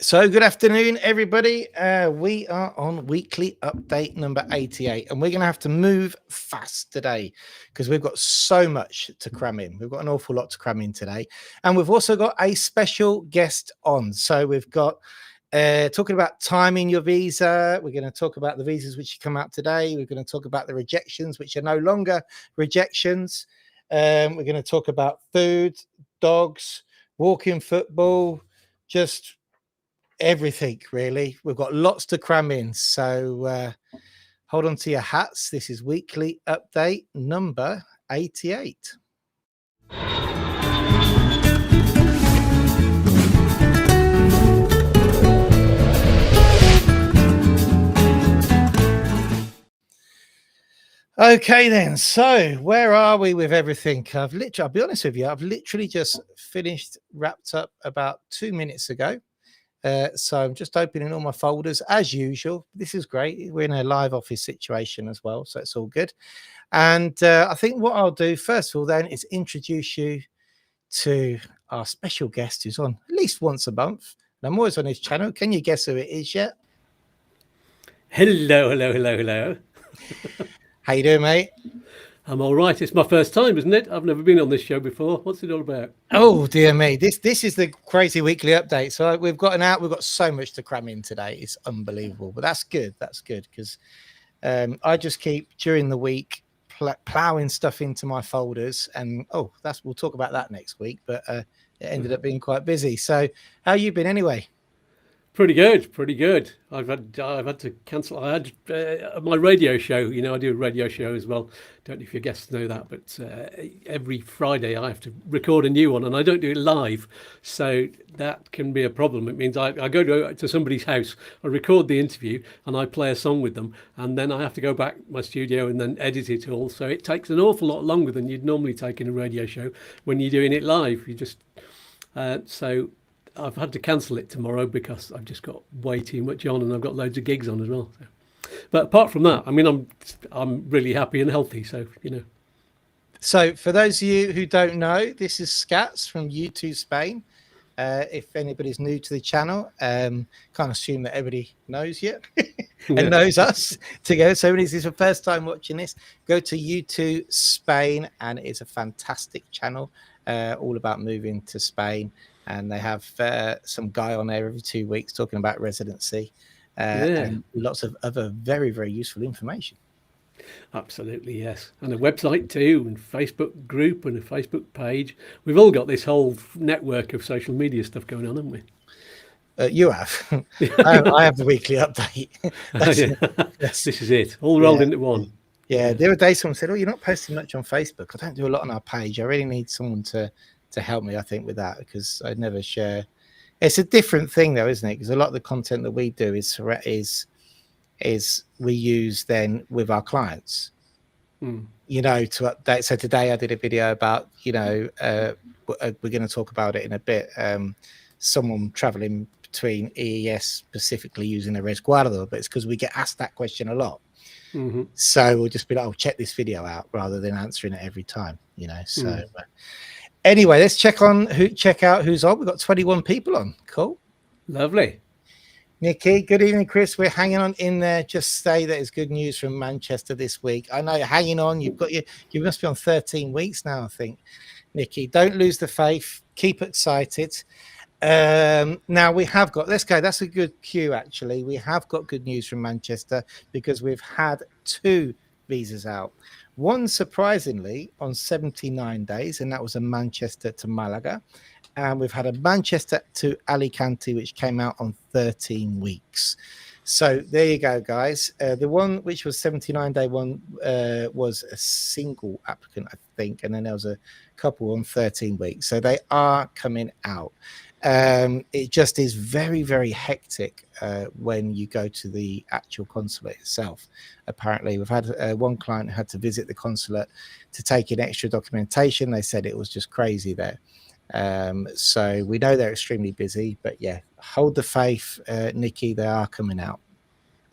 So good afternoon, everybody. We are on weekly update number 88, and we're going to have to move fast today because we've got so much to cram in. We've got an awful lot to cram in today, and we've also got a special guest on. So we've got talking about timing your visa. We're going to talk about the visas which come out today. We're going to talk about the rejections, which are no longer rejections. We're going to talk about food, dogs, walking football, just everything really. We've got lots to cram in, so hold on to your hats. This is weekly update number 88. Okay then, so where are we with everything? I'll be honest with you, I've literally just wrapped up about 2 minutes ago. So I'm just opening all my folders as usual. This is great. We're in a live office situation as well, so it's all good. And I think what I'll do first of all then is introduce you to our special guest who's on at least once a month. And I'm always on his channel. Can you guess who it is yet? Hello. How you doing, mate? I'm all right. It's my first time, isn't it? I've never been on this show before. What's it all about? Oh dear me, this is the crazy weekly update. So we've got so much to cram in today. It's unbelievable, but that's good. That's good because I just keep during the week plowing stuff into my folders, and we'll talk about that next week. But it ended up being quite busy. So how you been anyway? Pretty good. I've had to cancel. I had my radio show. You know, I do a radio show as well. Don't know if your guests know that, but every Friday I have to record a new one, and I don't do it live, so that can be a problem. It means I go to somebody's house, I record the interview, and I play a song with them, and then I have to go back to my studio and then edit it all. So it takes an awful lot longer than you'd normally take in a radio show when you're doing it live. You just so. I've had to cancel it tomorrow because I've just got way too much on, and I've got loads of gigs on as well. So. But apart from that, I mean, I'm really happy and healthy. So you know. So for those of you who don't know, this is Scats from U2 Spain. If anybody's new to the channel, can't assume that everybody knows yet and knows us together. So if this is the first time watching this, go to U2 Spain, and it's a fantastic channel all about moving to Spain. And they have some guy on there every 2 weeks talking about residency and lots of other very, very useful information. Absolutely, yes. And a website too, and Facebook group and a Facebook page. We've all got this whole network of social media stuff going on, haven't we? You have. I have the weekly update. This is it, all rolled into one. Yeah, the other day someone said, you're not posting much on Facebook. I don't do a lot on our page. I really need someone to help me, I think, with that, because I never share. It's a different thing though, isn't it? Because a lot of the content that we do is we use then with our clients, you know, to update. So today I did a video about, you know, we're going to talk about it in a bit. Someone traveling between EES specifically using a resguardo, but it's because we get asked that question a lot. So we'll just be like, check this video out rather than answering it every time, you know. So anyway, let's check out who's on. We've got 21 people on. Cool. Lovely. Nikki, good evening, Chris. We're hanging on in there. Just say that it's good news from Manchester this week. I know you're hanging on. You must be on 13 weeks now, I think. Nikki, don't lose the faith. Keep excited. Now we have got, let's go. That's a good cue, actually. We have got good news from Manchester because we've had 2 visas out. One, surprisingly, on 79 days, and that was a Manchester to Malaga. And we've had a Manchester to Alicante, which came out on 13 weeks. So there you go, guys. The one which was 79-day one was a single applicant, I think. And then there was a couple on 13 weeks. So they are coming out. It just is very, very hectic when you go to the actual consulate itself. Apparently, we've had one client who had to visit the consulate to take in extra documentation. They said it was just crazy there. So we know they're extremely busy, but yeah, hold the faith, Nikki. They are coming out.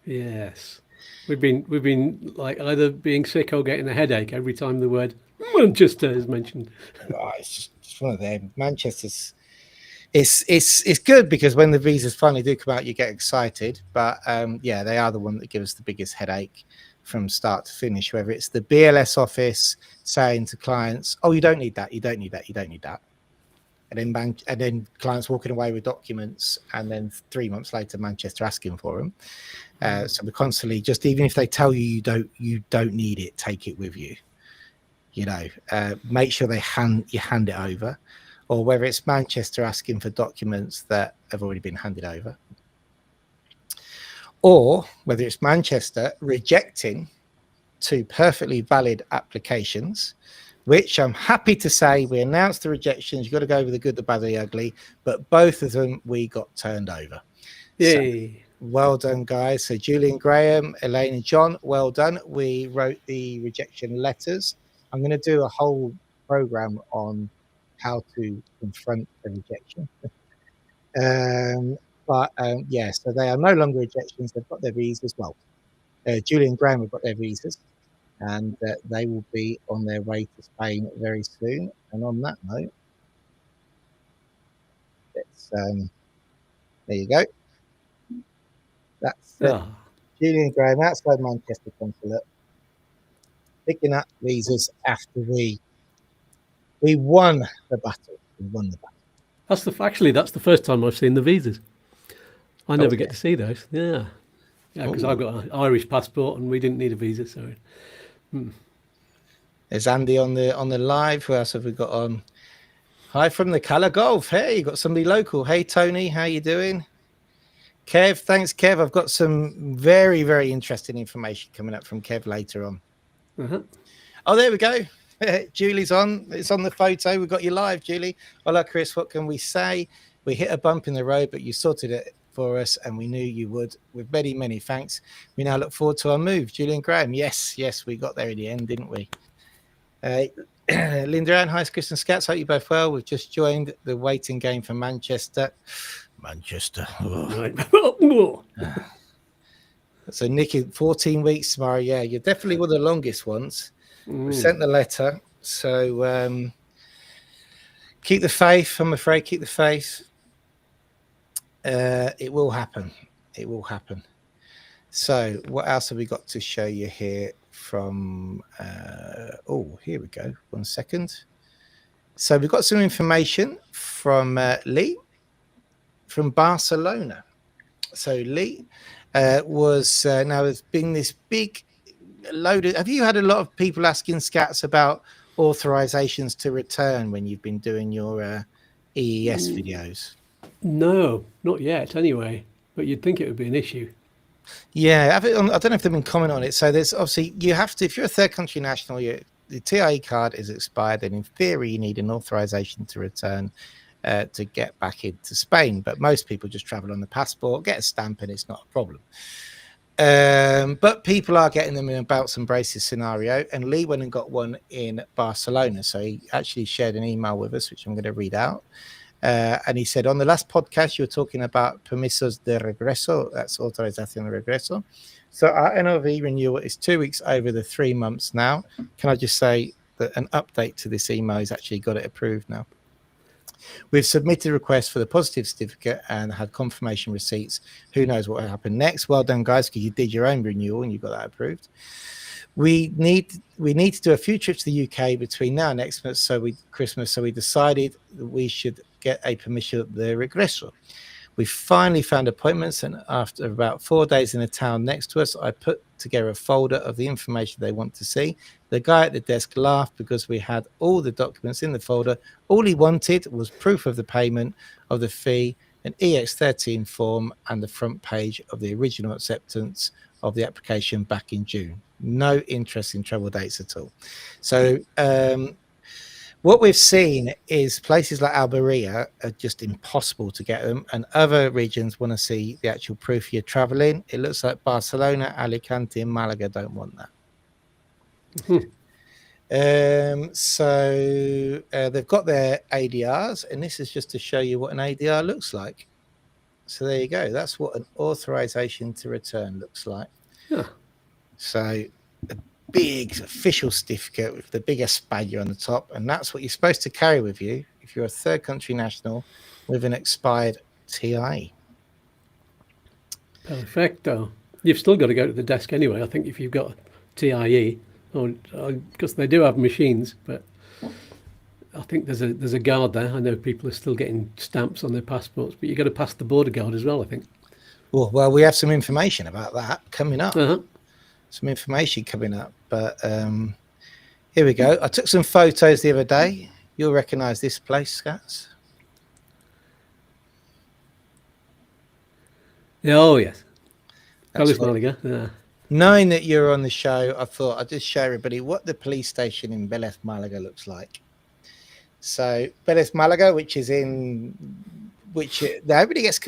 Yes, we've been like either being sick or getting a headache every time the word Manchester is mentioned. Oh, it's just one of them. Manchester's it's good because when the visas finally do come out, you get excited. But yeah, they are the one that give us the biggest headache from start to finish. Whether it's the BLS office saying to clients, "Oh, you don't need that. You don't need that. You don't need that," and then clients walking away with documents, and then 3 months later, Manchester asking for them. So we're constantly, just even if they tell you you don't need it, take it with you. You know, make sure you hand it over. Or whether it's Manchester asking for documents that have already been handed over, or whether it's Manchester rejecting 2 perfectly valid applications, which I'm happy to say we announced the rejections. You've got to go with the good, the bad, the ugly, but both of them we got turned over. Yay. So, well done, guys. So Julian Graham, Elaine and John, well done. We wrote the rejection letters. I'm going to do a whole program on how to confront a rejection. Yeah, so they are no longer rejections. They've got their visas. Well, Julian Graham have got their visas, and they will be on their way to Spain very soon. And on that note, let's there you go. That's Julian Graham outside Manchester consulate, picking up visas after we won the battle. We won the battle. That's the first time I've seen the visas. I never get to see those. Yeah, because I've got an Irish passport and we didn't need a visa. So there's Andy on the live. Who else have we got on? Hi from the Colour Golf. Hey, you got somebody local. Hey Tony, how you doing? Kev, thanks Kev. I've got some very, very interesting information coming up from Kev later on. Oh, there we go. Julie's on. It's on the photo. We've got you live, Julie. Hola, Chris. What can we say? We hit a bump in the road, but you sorted it for us, and we knew you would. With many, many thanks. We now look forward to our move. Julian Graham. Yes, we got there in the end, didn't we? Linda Ann, hi, Chris and Scats. Hope you both well. We've just joined the waiting game for Manchester. So, Nicky, 14 weeks tomorrow. Yeah, you're definitely one of the longest ones. We sent the letter, so keep the faith. I'm afraid, keep the faith. It will happen. It will happen. So, what else have we got to show you here from? Here we go. 1 second. So, we've got some information from Lee from Barcelona. So, Lee was now there's been this big. Have you had a lot of people asking Scats about authorizations to return when you've been doing your EES videos? No, not yet anyway, but you'd think it would be an issue. Yeah, I don't know if they've been commenting on it. So there's obviously, you have to, if you're a third country national, the TIE card is expired, and in theory you need an authorization to return to get back into Spain. But most people just travel on the passport, get a stamp, and it's not a problem. But people are getting them in a belts and braces scenario, and Lee went and got one in Barcelona. So he actually shared an email with us, which I'm going to read out. And he said, on the last podcast, you were talking about permisos de regreso, that's autorización de regreso. So our NOV renewal is 2 weeks over the 3 months now. Can I just say that an update to this email has actually got it approved now? We've submitted a request for the positive certificate and had confirmation receipts. Who knows what will happen next? Well done, guys, because you did your own renewal and you got that approved. We need to do a few trips to the UK between now and next month, Christmas. So we decided that we should get a permission de regreso. We finally found appointments, and after about 4 days in a town next to us, I put together a folder of the information they want to see. The guy at the desk laughed because we had all the documents in the folder. All he wanted was proof of the payment of the fee, an EX13 form, and the front page of the original acceptance of the application back in June. No interest in travel dates at all. So what we've seen is places like Almeria are just impossible to get them, and other regions want to see the actual proof you're traveling. It looks like Barcelona, Alicante, and Malaga don't want that. So they've got their ADRs, and this is just to show you what an ADR looks like. So there you go. That's what an authorization to return looks like. Yeah. So a big official certificate with the big España on the top, and that's what you're supposed to carry with you if you're a third country national with an expired TIE. Perfecto. You've still got to go to the desk anyway, I think, if you've got a TIE, because they do have machines, but I think there's a guard there. I know people are still getting stamps on their passports, but you've got to pass the border guard as well, I think. Well, we have some information about that coming up. Uh-huh. Some information coming up, but here we go. I took some photos the other day. You'll recognize this place, Scats. Oh, yes. That's Palace Malaga. Yeah. Knowing that you're on the show, I thought I'd just show everybody what the police station in Vélez Malaga looks like. So Vélez Malaga, everybody gets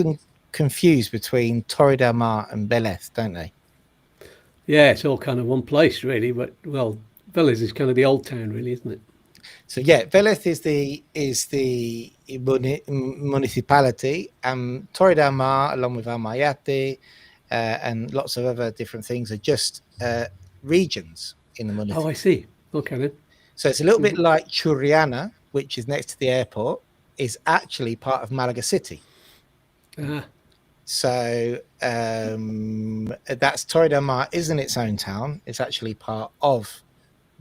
confused between Torre del Mar and Vélez, don't they? Yeah, it's all kind of one place, really. But, well, Vélez is kind of the old town, really, isn't it? So yeah, Vélez is the municipality, and Torre del Mar, along with Almayate and lots of other different things, are just regions in the municipality. Oh, I see. Okay, then. So it's a little bit like Churriana, which is next to the airport, is actually part of Malaga City. So that's Torre del Mar isn't its own town. It's actually part of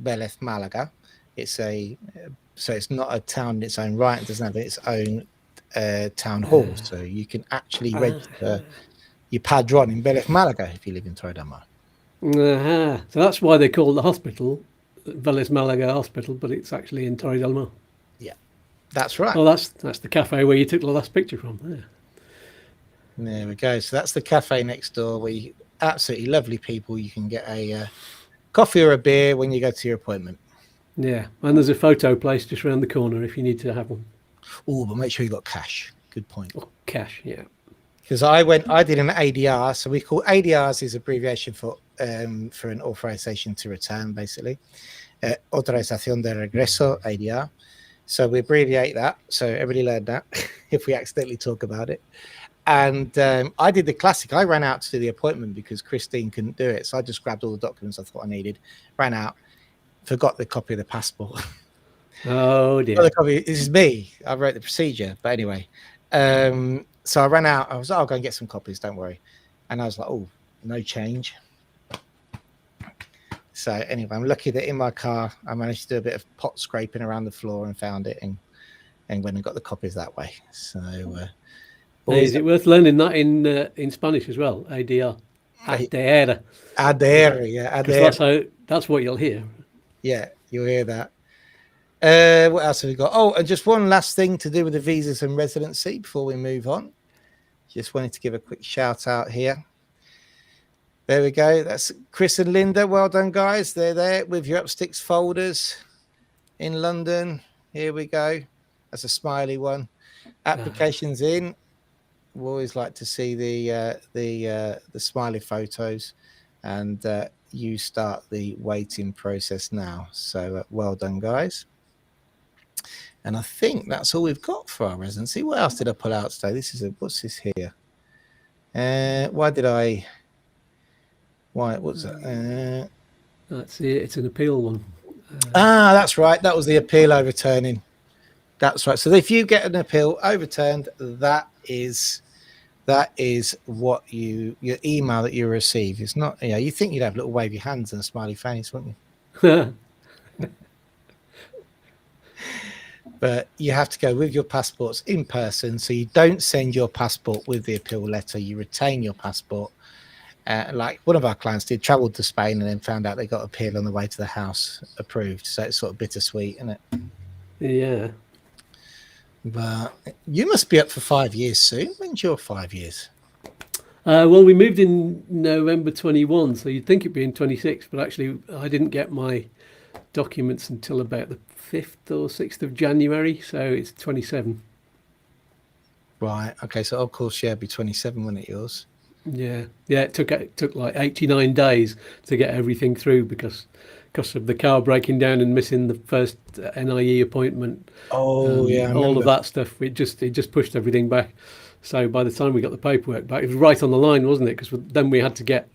Vélez Malaga. So it's not a town in its own right. It doesn't have its own town hall. So you can actually register your padron in Vélez Malaga if you live in Torre del Mar. So that's why they call the hospital Vélez Malaga Hospital, but it's actually in Torre del Mar. Yeah, that's right. Oh, that's the cafe where you took the last picture from. Yeah. There we go. So that's the cafe next door where absolutely lovely people. You can get a coffee or a beer when you go to your appointment. Yeah, and there's a photo place just around the corner if you need to have one. Oh, but make sure you got cash. Good point. Oh, cash, yeah. Because I did an ADR. So we call ADRs is abbreviation for an authorization to return, basically. Autorización de regreso, ADR. So we abbreviate that. So everybody learned that if we accidentally talk about it. And I did the classic. I ran out to do the appointment because Christine couldn't do it. So I just grabbed all the documents I thought I needed, ran out, forgot the copy of the passport. Oh, dear. This is me. I wrote the procedure. But anyway, so I ran out. I was like, I'll go and get some copies. Don't worry. And I was like, oh, no change. So anyway, I'm lucky that in my car, I managed to do a bit of pot scraping around the floor and found it and went and got the copies that way. So is it worth learning that in Spanish as well? ADR. ADR. ADR, yeah. ADR. That's what you'll hear. Yeah, you'll hear that. What else have we got? Oh, and just one last thing to do with the visas and residency before we move on. Just wanted to give a quick shout out here. There we go. That's Chris and Linda. Well done, guys. They're there with your Upsticks folders in London. Here we go. That's a smiley one. Applications in. We always like to see the smiley photos, and you start the waiting process now. So well done, guys. And I think that's all we've got for our residency. What else did I pull out today? What's this here? What's that? That's it. It's an appeal one. That's right. That was the appeal overturning. That's right. So if you get an appeal overturned, that is what your email that you receive. It's not, you think you'd have a little wavy hands and a smiley face, wouldn't you? But you have to go with your passports in person. So you don't send your passport with the appeal letter. You retain your passport. Like one of our clients did, traveled to Spain and then found out they got appeal on the way to the house approved. So it's sort of bittersweet, isn't it? Yeah. But you must be up for 5 years soon. When's your 5 years? Well, we moved in November 21, so you'd think it'd be in 26, but actually I didn't get my documents until about the 5th or 6th of January, so it's 27. Right. Okay. So of course, it'd be 27, wouldn't it, yours? Yeah. It took like 89 days to get everything through because of the car breaking down and missing the first NIE appointment. Oh, yeah. All of that stuff. It just pushed everything back. So by the time we got the paperwork back, it was right on the line, wasn't it? Because then we had to get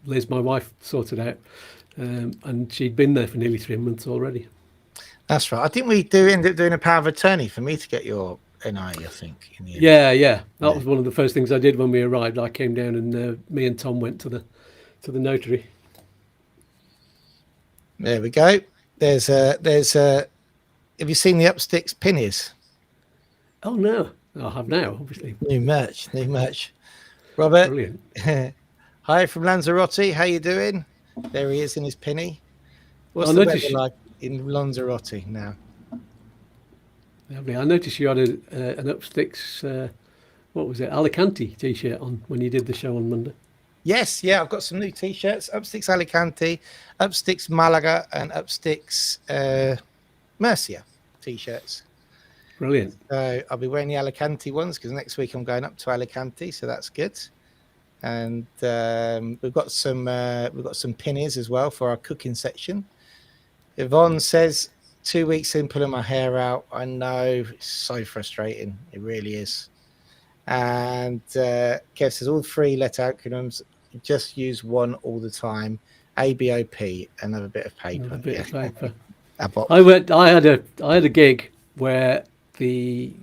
Liz, my wife, sorted out. And she'd been there for nearly 3 months already. That's right. I think we do end up doing a power of attorney for me to get your NI, I think. In the end. Yeah. That was one of the first things I did when we arrived. I came down and me and Tom went to the notary. There we go. There's a. Have you seen the Upsticks pinnies? Oh no, I have now, obviously. New merch. Robert, Brilliant. hi from Lanzarote. How you doing? There he is in his pinny. What's the weather like in Lanzarote now? Lovely. I noticed you had an Upsticks, what was it, Alicante t-shirt on when you did the show on Monday. Yes, yeah, I've got some new t-shirts. Upsticks Alicante, Upsticks Malaga, and Upsticks Murcia t-shirts. Brilliant. So I'll be wearing the Alicante ones because next week I'm going up to Alicante, so that's good. And we've got some pinnies as well for our cooking section. Yvonne says 2 weeks in pulling my hair out. I know, it's so frustrating. It really is. And Kev says all 3 letter acronyms, just use one all the time. ABOP, another bit of paper. Another bit of paper. I had a gig where the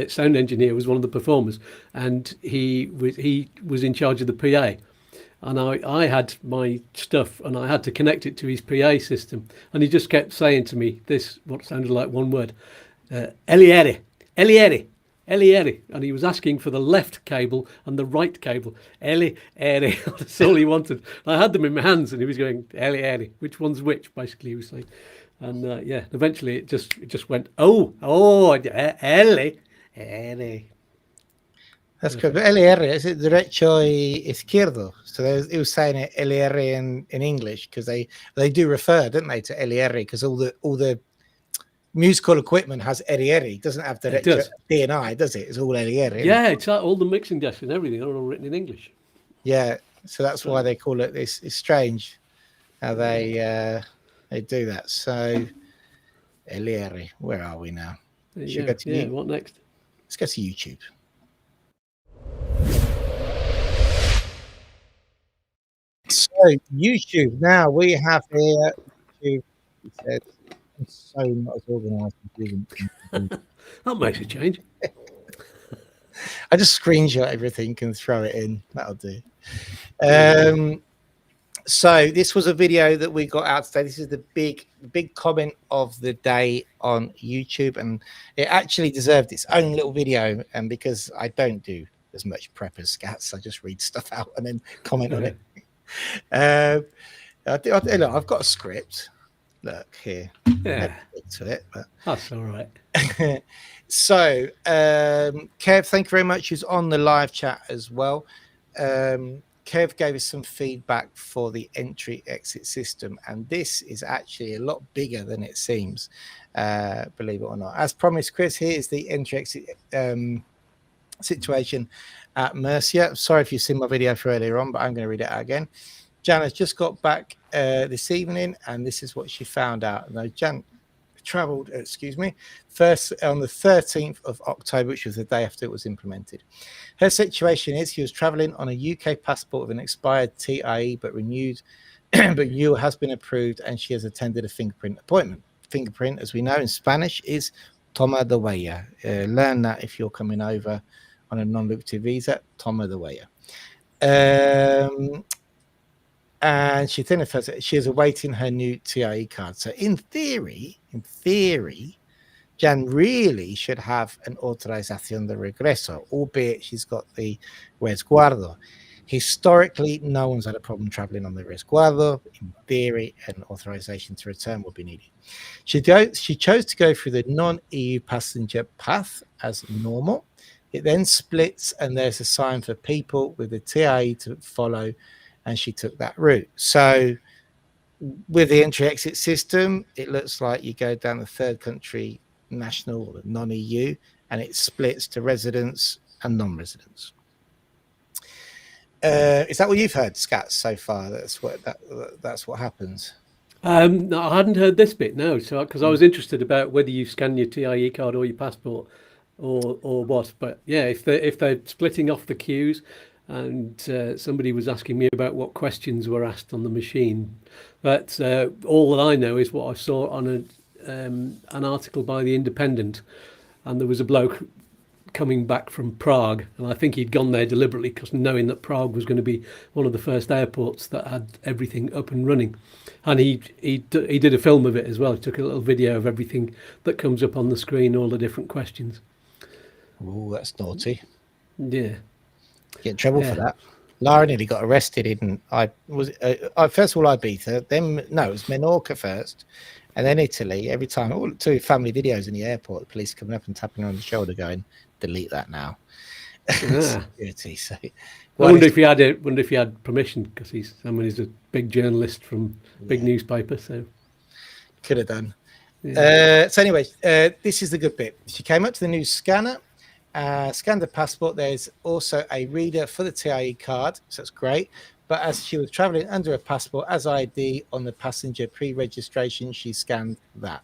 sound engineer was one of the performers, and he was in charge of the PA. And I had my stuff and I had to connect it to his PA system. And he just kept saying to me this, what sounded like one word, Eliere. And he was asking for the left cable and the right cable. Eliere. That's all he wanted. I had them in my hands and he was going, Eliere. Which one's which, basically, he was saying. And eventually it just went, Eliere. That's good. But LR, is it derecho y izquierdo? So it was saying it LR in English because they do refer, don't they, to LR because all the musical equipment has LR. It doesn't have derecho DNI, does it? It's all LR. Yeah, it's all the mixing desks and everything are all written in English. Yeah, so that's why they call it this. It's strange how they do that. So LR, where are we now? What next? Let's go to YouTube. So YouTube, now we have here YouTube. He said, I'm so not as organised as you. That makes a change. I just screenshot everything and throw it in. That'll do. So this was a video that we got out today. This is the big comment of the day on YouTube, and it actually deserved its own little video. And because I don't do as much prep as Scats, I just read stuff out and then comment on it. Look, I've got a script. Look here. Yeah. To it, but that's all right. So, Kev, thank you very much. He's on the live chat as well. Kev gave us some feedback for the entry-exit system, and this is actually a lot bigger than it seems, believe it or not. As promised, Chris, here is the entry-exit situation at Murcia. Sorry if you've seen my video for earlier on, but I'm going to read it out again. Jan has just got back this evening, and this is what she found out. Now, Jan travelled, first on the 13th of October, which was the day after it was implemented. Her situation is she was travelling on a UK passport with an expired TIE, but renewed, but new has been approved, and she has attended a fingerprint appointment. Fingerprint, as we know in Spanish, is toma de huella. Learn that if you're coming over on a non-lucrative visa, toma de huella. And she is awaiting her new TIE card. So in theory, Jan really should have an autorización de regreso, albeit she's got the resguardo. Historically, no one's had a problem traveling on the resguardo. In theory, an authorization to return will be needed. She chose to go through the non-EU passenger path as normal. It then splits, and there's a sign for people with the TIE to follow, and she took that route. So with the entry-exit system, it looks like you go down the third country national or non-EU, and it splits to residents and non-residents. Is that what you've heard, Scats, so far? That's what happens. No, I hadn't heard this bit, no. So because I was interested about whether you scan your TIE card or your passport or what. But yeah, if they're splitting off the queues, and somebody was asking me about what questions were asked on the machine, but all that I know is what I saw on an article by The Independent, and there was a bloke coming back from Prague, and I think he'd gone there deliberately because knowing that Prague was going to be one of the first airports that had everything up and running, and he did a film of it as well. He took a little video of everything that comes up on the screen, all the different questions. Oh, that's naughty. Yeah, Get in trouble for that. Lara nearly got arrested in first of all Ibiza, then it was Menorca first, and then Italy. Every time, all 2 family videos in the airport, the police coming up and tapping her on the shoulder, going, "Delete that now." Security. So, I wonder if he had permission, because he's a big journalist from big newspaper, so could have done. Yeah. So anyway, this is the good bit. She came up to the new scanner. Scanned the passport. There's also a reader for the TIE card, so that's great. But as she was traveling under a passport as ID on the passenger pre-registration, she scanned that.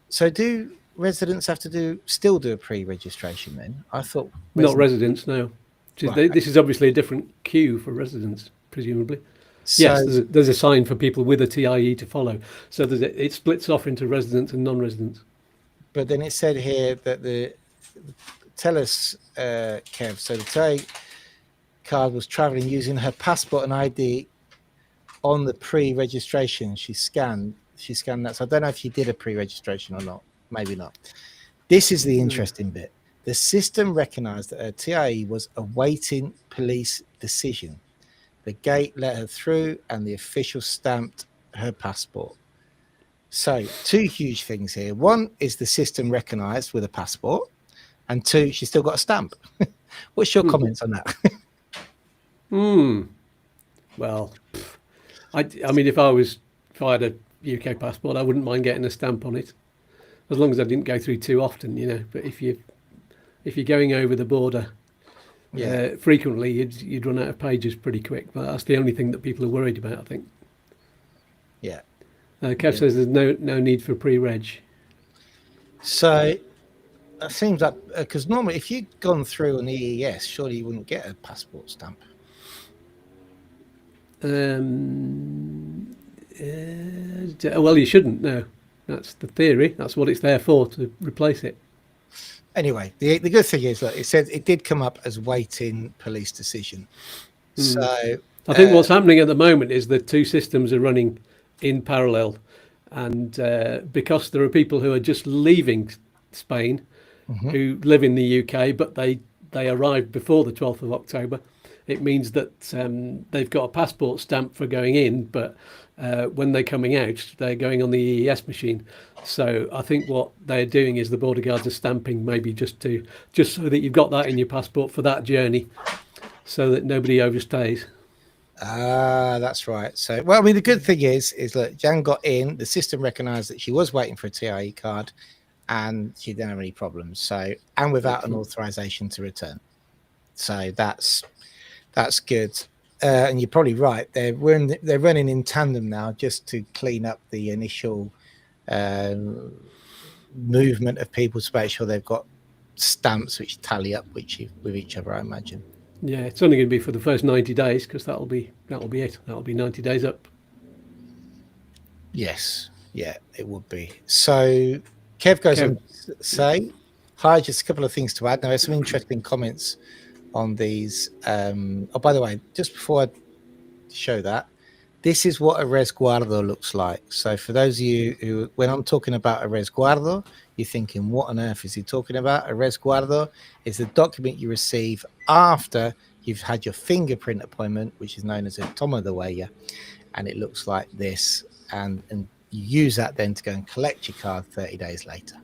So do residents have to still do a pre-registration then? I thought not residents, no. Right. This is obviously a different queue for residents, presumably. So, yes, there's a sign for people with a TIE to follow. So it splits off into residents and non-residents. But then it said here that tell us, Kev, so the TIE card was traveling using her passport and ID on the pre-registration. She scanned that. So I don't know if she did a pre-registration or not. Maybe not. This is the interesting bit. The system recognized that her TIE was awaiting police decision. The gate let her through and the official stamped her passport. So 2 huge things here. One is the system recognized with a passport, and 2, she's still got a stamp. What's your comments on that? Well, I mean, if I had a UK passport, I wouldn't mind getting a stamp on it, as long as I didn't go through too often, But if you're going over the border frequently, you'd run out of pages pretty quick. But that's the only thing that people are worried about, I think. Yeah. Kev says there's no need for pre-reg. So it seems like, because normally if you'd gone through an EES, surely you wouldn't get a passport stamp. Well, you shouldn't. No, that's the theory. That's what it's there for, to replace it. Anyway, the good thing is, look, it said it did come up as waiting police decision. So I think what's happening at the moment is the 2 systems are running in parallel, and because there are people who are just leaving Spain who live in the UK, but they arrived before the 12th of October. It means that they've got a passport stamp for going in, but when they're coming out, they're going on the EES machine. So I think what they're doing is the border guards are stamping, maybe just so that you've got that in your passport for that journey, so that nobody overstays. That's right. So, well, I mean, the good thing is that Jan got in, the system recognized that she was waiting for a TIE card, and she didn't have any problems. So, and without an authorization to return. So that's good. And you're probably right. They're running in tandem now, just to clean up the initial movement of people, to make sure they've got stamps which tally up with each other, I imagine. Yeah, it's only going to be for the first 90 days, because that'll be it. That'll be 90 days up. Yes, yeah, it would be. So Kev goes on to say, hi, just a couple of things to add. Now, there's some interesting comments on these. Oh, by the way, just before I show that, this is what a resguardo looks like. So for those of you who, when I'm talking about a resguardo, you're thinking, what on earth is he talking about? A resguardo is the document you receive after you've had your fingerprint appointment, which is known as a toma de huella, and it looks like this. And you use that then to go and collect your card 30 days later.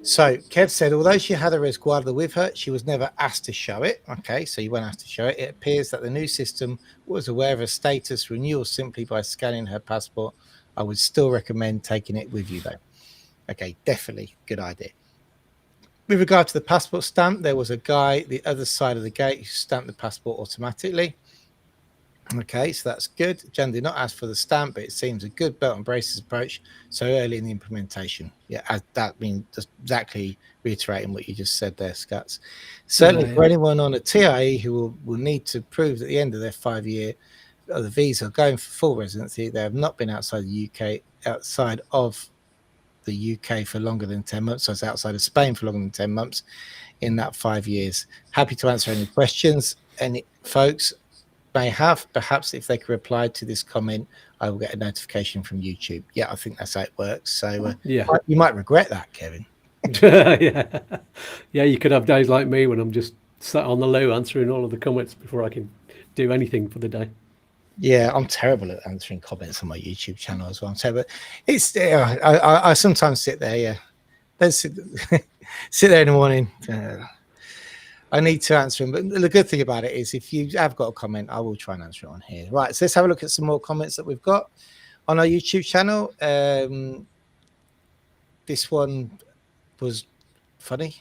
So Kev said, although she had a resguardo with her, she was never asked to show it. Okay, so you weren't asked to show it. It appears that the new system was aware of her status renewal simply by scanning her passport. I would still recommend taking it with you, though. Okay, definitely good idea. With regard to the passport stamp, there was a guy the other side of the gate who stamped the passport automatically. Okay, so that's good. Jan did not ask for the stamp, but it seems a good belt and braces approach so early in the implementation. Yeah, that means just exactly reiterating what you just said there, Scuts. Certainly for anyone on a TIE who will need to prove at the end of their 5-year of the visa going for full residency, they have not been outside the UK, outside of the UK for longer than 10 months. I was outside of Spain for longer than 10 months in that 5 years. Happy to answer any questions any folks may have. Perhaps if they could reply to this comment, I will get a notification from YouTube. Yeah, I think that's how it works. So Yeah. you might regret that, Kevin. Yeah, you could have days like me when I'm just sat on the loo answering all of the comments before I can do anything for the day. Yeah, I'm terrible at answering comments on my YouTube channel as well. I'm terrible. It's I sometimes sit there. Yeah, let's sit there in the morning. I need to answer them, but the good thing about it is if you have got a comment, I will try and answer it on here. Right, so let's have a look at some more comments that we've got on our YouTube channel. This one was funny.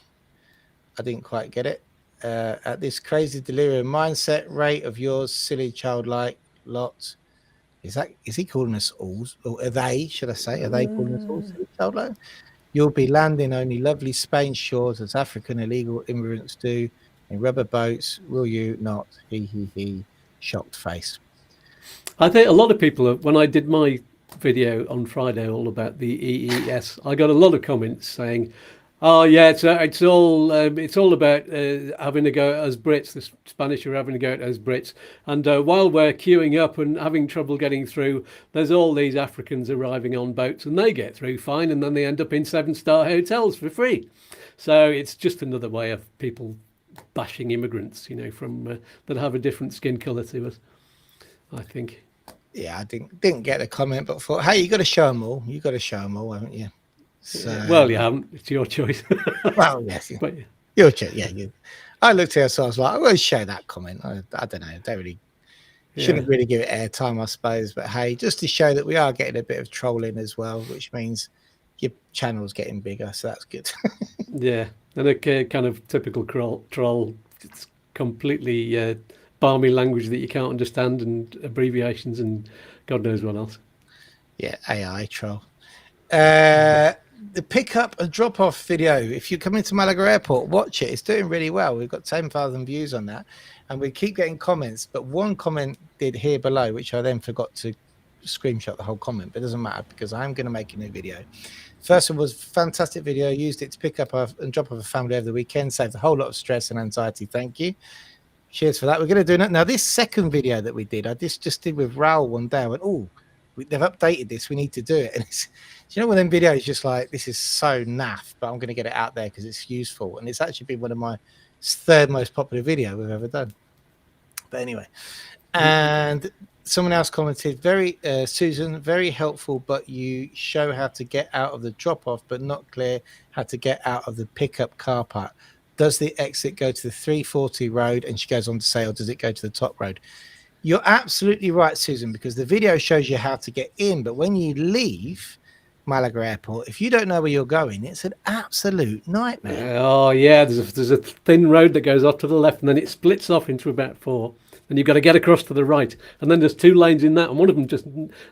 I didn't quite get it. At this crazy delirium mindset rate of yours, silly childlike lot. Is he calling us all? Or are they, should I say? Are they calling us all silly childlike? You'll be landing only lovely Spain shores as African illegal immigrants do in rubber boats. Will you not? He. Shocked face. I think a lot of people, when I did my video on Friday all about the EES, I got a lot of comments saying, "Oh yeah, it's all about having a go at us Brits. The Spanish are having a go at us Brits, and while we're queuing up and having trouble getting through, there's all these Africans arriving on boats, and they get through fine, and then they end up in 7-star hotels for free." So it's just another way of people bashing immigrants, from that have a different skin colour to us, I think. Yeah, I didn't get the comment, but thought, hey, you got to show them all. You got to show them all, haven't you? So, well, you haven't. It's your choice. Well, yes, but, your choice. Yeah, I looked at it, so I was like, I will share that comment. I don't know. I don't really shouldn't really give it airtime, I suppose. But hey, just to show that we are getting a bit of trolling as well, which means your channel's getting bigger, so that's good. Yeah, and a kind of typical troll. It's completely balmy language that you can't understand, and abbreviations, and God knows what else. Yeah, AI troll. The pickup and drop off video, if you come into Malaga Airport, watch it. It's doing really well. We've got 10,000 views on that, and we keep getting comments, but one comment did here below, which I then forgot to screenshot the whole comment, but it doesn't matter because I'm going to make a new video. First one was fantastic video. Used it to pick up and drop off a family over the weekend. Saved a whole lot of stress and anxiety. Thank you. Cheers for that. We're going to do that now. This second video that we did, I just did with Raoul one day. I went, oh, they've updated this. We need to do it. And it's, do you know, one of them videos just like, this is so naff, but I'm going to get it out there because it's useful. And it's actually been one of my third most popular video we've ever done. But anyway, and someone else commented, Susan, very helpful, but you show how to get out of the drop-off, but not clear how to get out of the pickup car park. Does the exit go to the 340 road? And she goes on to say, or does it go to the top road? You're absolutely right, Susan, because the video shows you how to get in, but when you leave Malaga Airport, if you don't know where you're going, it's an absolute nightmare. Oh yeah, there's a thin road that goes off to the left, and then it splits off into about 4, and you've got to get across to the right, and then there's 2 lanes in that, and one of them just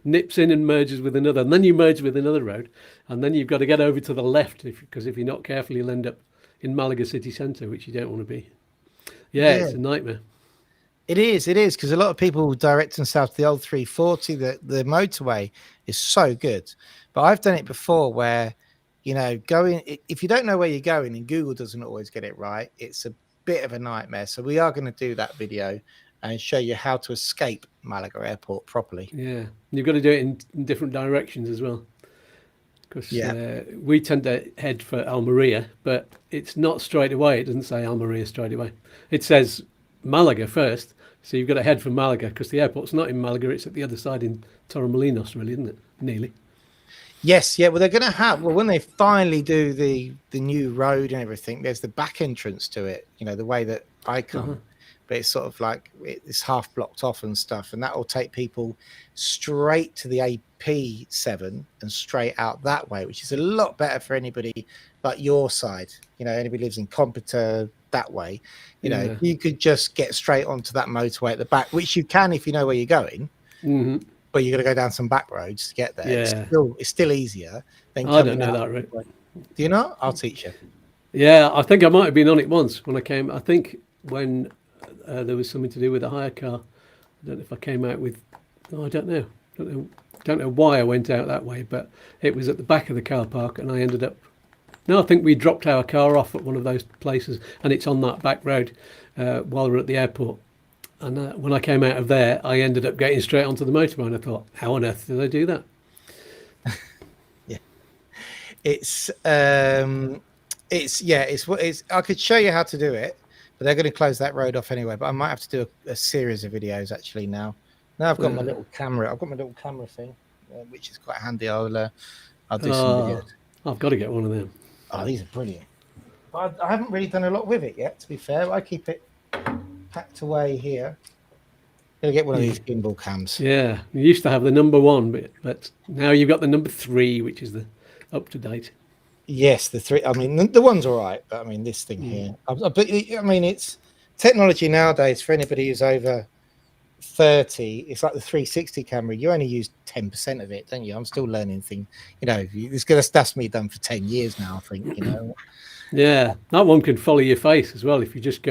nips in and merges with another, and then you merge with another road, and then you've got to get over to the left, because if you're not careful, you'll end up in Malaga city centre, which you don't want to be. Yeah, it's a nightmare. It is, because a lot of people direct themselves to the old 340. The motorway is so good, but I've done it before where, going, if you don't know where you're going and Google doesn't always get it right, it's a bit of a nightmare. So we are going to do that video and show you how to escape Malaga Airport properly. Yeah, you've got to do it in different directions as well. Because we tend to head for Almeria, but it's not straight away. It doesn't say Almeria straight away. It says Malaga first. So you've got to head for Malaga because the airport's not in Malaga. It's at the other side in Torremolinos, really, isn't it? Nearly. Yes, yeah. Well, they're going to have, when they finally do the new road and everything, there's the back entrance to it, the way that I come. But it's sort of like it's half blocked off and stuff. And that will take people straight to the AP7 and straight out that way, which is a lot better for anybody but your side. Anybody lives in Compita that way. You could just get straight onto that motorway at the back, which you can if you know where you're going. Mm-hmm. But you've got to go down some back roads to get there. Yeah. It's still easier than coming. I don't know that route. Do you know? I'll teach you. Yeah, I think I might have been on it once when I came. I think when there was something to do with a hire car. I don't know if I came out with. I don't know. Don't know why I went out that way, but it was at the back of the car park, and I ended up. No, I think we dropped our car off at one of those places, and it's on that back road while we're at the airport. And when I came out of there, I ended up getting straight onto the motorway, and I thought, how on earth did I do that? Yeah, it's I could show you how to do it, but they're going to close that road off anyway. But I might have to do a series of videos actually now. Now I've got my little camera. I've got my little camera thing, which is quite handy. I'll do some videos. I've got to get one of them. Oh, these are brilliant. But I haven't really done a lot with it yet, to be fair. I keep it packed away here. Gonna get one of these gimbal cams. Yeah, you used to have the number 1, but now you've got the number 3, which is the up to date. Yes, the 3. I mean, the one's all right, but I mean, this thing here. But I mean, it's technology nowadays for anybody who's over 30. It's like the 360 camera. You only use 10% of it, don't you? I'm still learning things. You know, that's me done for 10 years now. I think. You know. Yeah, that one can follow your face as well. If you just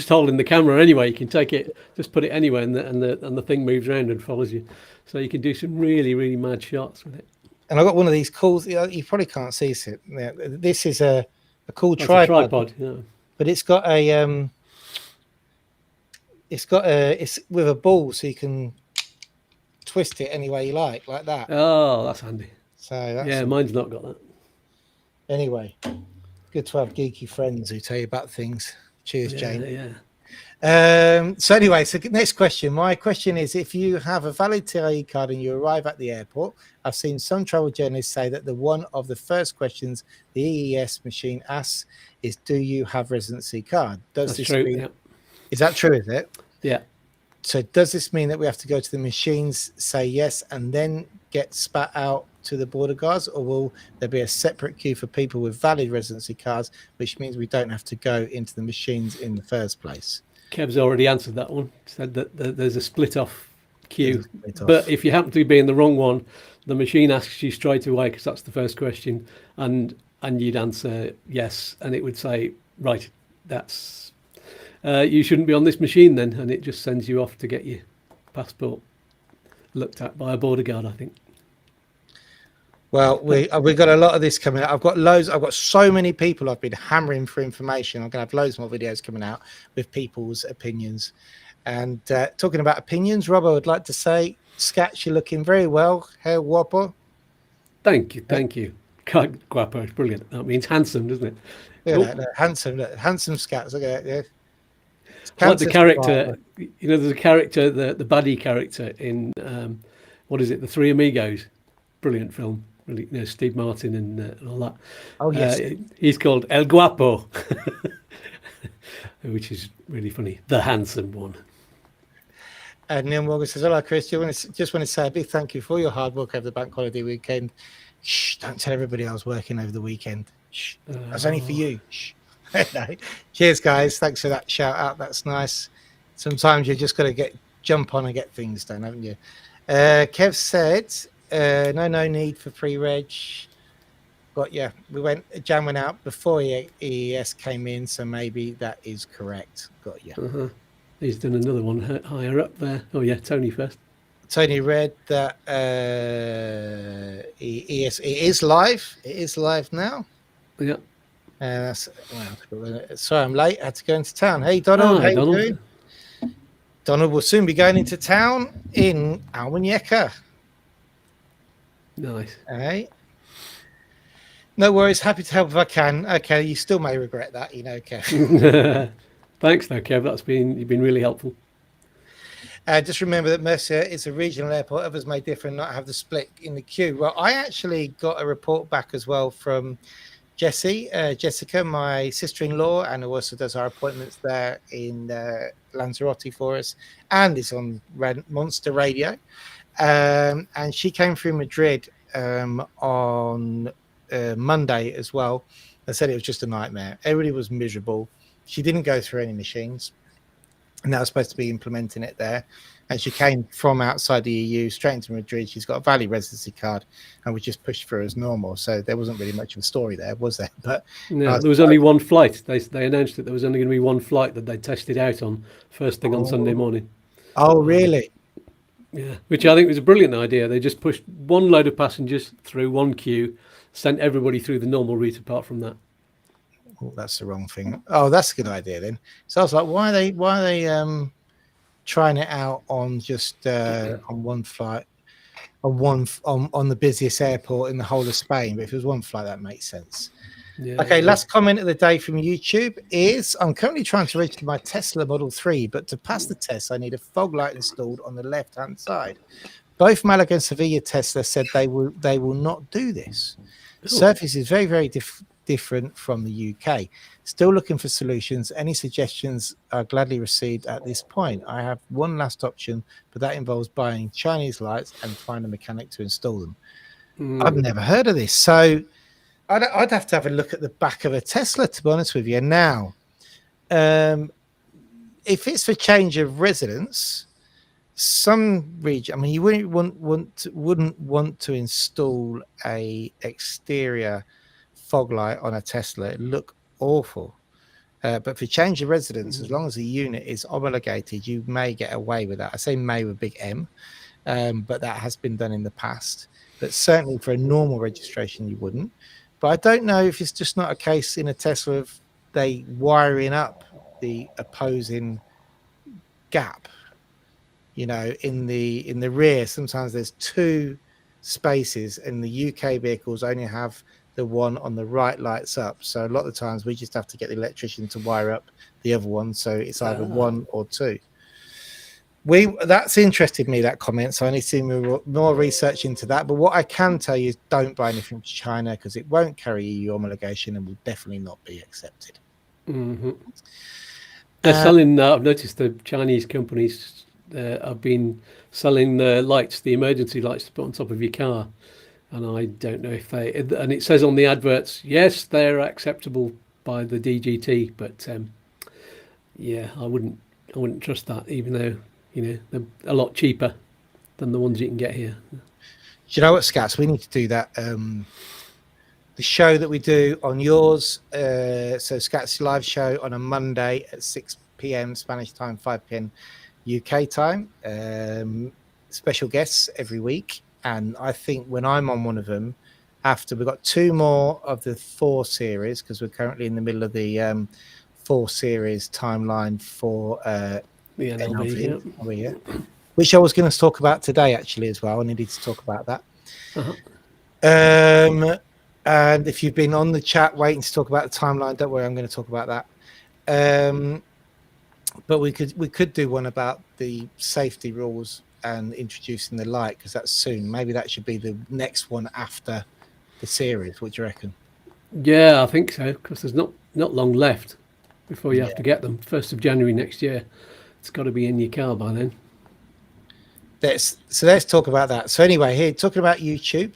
holding the camera anyway, you can take it, just put it anywhere, and the thing moves around and follows you. So you can do some really, really mad shots with it. And I got one of these cool. You probably can't see it. This is a cool That's tripod. A tripod, yeah. But it's got it's with a ball, so you can twist it any way you like that. Oh, that's handy. So mine's not got that. Anyway, good to have geeky friends who tell you about things. Cheers, Jane. Yeah. So anyway, so next question. My question is, if you have a valid TIE card and you arrive at the airport, I've seen some travel journalists say that one of the first questions the EES machine asks is, do you have residency card? That's true, yeah. Is that true, is it? Yeah. So does this mean that we have to go to the machines, say yes, and then get spat out to the border guards, or will there be a separate queue for people with valid residency cards, which means we don't have to go into the machines in the first place? Kev's already answered that one. Said that there's a split off queue. But if you happen to be in the wrong one, the machine asks you straight away, because that's the first question, and you'd answer yes, and it would say, right, that's you shouldn't be on this machine then, and it just sends you off to get your passport looked at by a border guard, I think. Well, we got a lot of this coming out. I've got loads. I've got so many people I've been hammering for information. I'm going to have loads more videos coming out with people's opinions. And talking about opinions, Rob, I would like to say, Scats, you're looking very well. Hair guapo. Thank you. Guapo is brilliant. That means handsome, doesn't it? Yeah, handsome Scats. Look at that. Yeah. Like the character, you know, there's a character, the baddie character in what is it, The Three Amigos? Brilliant film. Really, you know, Steve Martin and all that. Oh yes, he's called El Guapo, which is really funny. The handsome one. And Neil Morgan says, "Hello, Chris. Just want to say a big thank you for your hard work over the bank holiday weekend. Shh! Don't tell everybody I was working over the weekend. Shh! That's only for you. Shh." No. Cheers, guys. Thanks for that shout out. That's nice. Sometimes you just got to jump on and get things done, haven't you? Kev said, no need for pre-reg. Got yeah. Jan went out before EES came in, so maybe that is correct. Got you. He's done another one higher up there. Oh yeah, Tony first. Tony read that EES it is live. It is live now. Yeah. Sorry, I'm late. I had to go into town. Hey, Donald. How you doing? Donald will soon be going into town in Almuñeca. Nice. All right. No worries. Happy to help if I can. Okay, you still may regret that, you know, Kev. Thanks, though, Kev. You've been really helpful. Just remember that Mercia is a regional airport. Others may differ and not have the split in the queue. Well, I actually got a report back as well from Jessica, my sister-in-law, and who also does our appointments there in Lanzarote for us, and is on Monster Radio. And she came through Madrid on Monday as well. They said it was just a nightmare. Everybody was miserable. She didn't go through any machines, and that was supposed to be implementing it there. And she came from outside the EU straight into Madrid. She's got a valid residency card, and we just pushed through as normal. So there wasn't really much of a story there, was there? But no, there was only one flight. They announced that there was only going to be one flight that they tested out on first thing on Sunday morning. Oh, really? Yeah, which I think was a brilliant idea. They just pushed one load of passengers through one queue, sent everybody through the normal route apart from that. Oh, that's the wrong thing. Oh, that's a good idea then. So I was like, why are they trying it out on just on one flight, on the busiest airport in the whole of Spain? But if it was one flight, that makes sense. Yeah. Okay, last comment of the day from YouTube is: I'm currently trying to register my Tesla Model 3, but to pass the test, I need a fog light installed on the left-hand side. Both Malaga and Sevilla Tesla said they will not do this. The surface is very, very different from the UK. Still looking for solutions. Any suggestions are gladly received at this point. I have one last option, but that involves buying Chinese lights and find a mechanic to install them. I've never heard of this. So I'd have to have a look at the back of a Tesla, to be honest with you. Now, if it's for change of residence, some region, I mean, you wouldn't want to install a exterior fog light on a Tesla. It'd look awful. But for change of residence, as long as the unit is homologated, you may get away with that. I say may with big M, but that has been done in the past. But certainly for a normal registration, you wouldn't. But I don't know if it's just not a case in a Tesla of they wiring up the opposing gap. You know, in the rear, sometimes there's two spaces, and the UK vehicles only have the one on the right lights up. So a lot of the times we just have to get the electrician to wire up the other one, so it's either one or two. That's interested me, that comment, so I need to do more research into that. But what I can tell you is don't buy anything from China, because it won't carry EU homologation and will definitely not be accepted. They're selling. I've noticed the Chinese companies have been selling the lights, the emergency lights to put on top of your car, and I don't know if they. And it says on the adverts, yes, they're acceptable by the DGT, but yeah, I wouldn't trust that, even though they're a lot cheaper than the ones you can get here. Do you know what, Scats? We need to do that. The show that we do on yours, so Scats live show on a Monday at 6 p.m. Spanish time, 5 p.m. UK time. Special guests every week, and I think when I'm on one of them, after we've got 2 more of the 4 series, because we're currently in the middle of the 4 series timeline for the NLV, which I was going to talk about today actually as well. I needed to talk about that. And if you've been on the chat waiting to talk about the timeline, don't worry, I'm going to talk about that. But we could do one about the safety rules and introducing the light, because that's soon. Maybe that should be the next one after the series. What do you reckon? Yeah, I think so, because there's not long left before you have to get them. 1st of January next year. It's got to be in your car by then. Let's talk about that. So anyway, here talking about YouTube,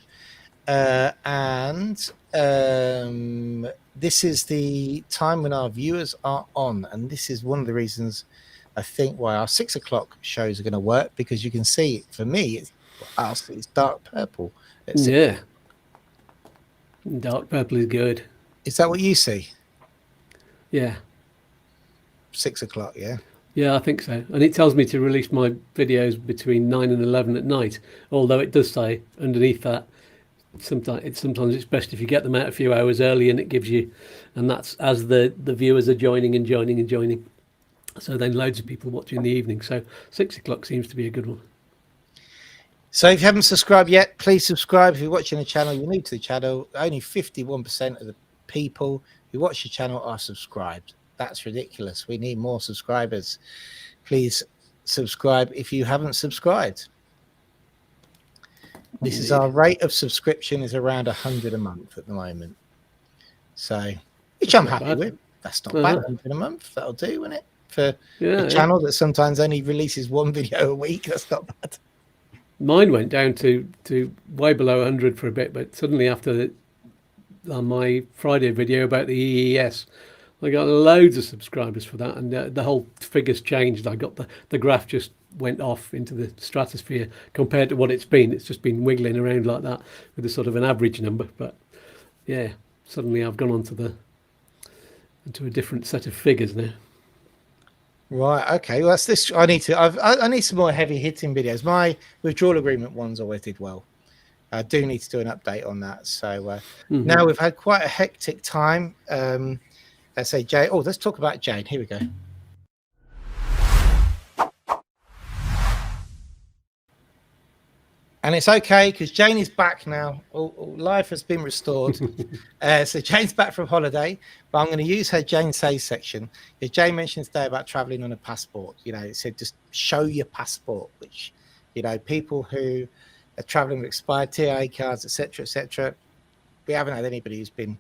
and this is the time when our viewers are on, and this is one of the reasons I think why our 6 o'clock shows are going to work, because you can see, for me, it's dark purple. Yeah, dark purple is good. Is that what you see? Yeah. 6 o'clock, yeah. Yeah, I think so. And it tells me to release my videos between 9 and 11 at night, although it does say underneath that sometimes it's best if you get them out a few hours early, and it gives you, and that's as the viewers are joining. So then loads of people watching in the evening. So 6 o'clock seems to be a good one. So if you haven't subscribed yet, please subscribe. If you're watching the channel, you're new to the channel. Only 51% of the people who watch the channel are subscribed. That's ridiculous. We need more subscribers. Please subscribe if you haven't subscribed. This is our rate of subscription is around 100 a month at the moment. So, which I'm happy with. That's not bad. 100 a month. That'll do, won't it? For a channel that sometimes only releases 1 video a week. That's not bad. Mine went down to way below 100 for a bit, but suddenly after my Friday video about the EES, I got loads of subscribers for that, and the whole figures changed. I got the graph just went off into the stratosphere compared to what it's been. It's just been wiggling around like that with a sort of an average number. But yeah, suddenly I've gone into a different set of figures now. Right. Okay. Well, that's this. I need to. I need some more heavy hitting videos. My withdrawal agreement ones always did well. I do need to do an update on that. So now we've had quite a hectic time. Let's say Jane. Oh, let's talk about Jane. Here we go. And it's okay because Jane is back now. Life has been restored. So Jane's back from holiday, but I'm going to use her Jane Says section. Jane mentioned today about traveling on a passport. It said just show your passport, which, people who are traveling with expired TIA cards, etc., we haven't had anybody who's been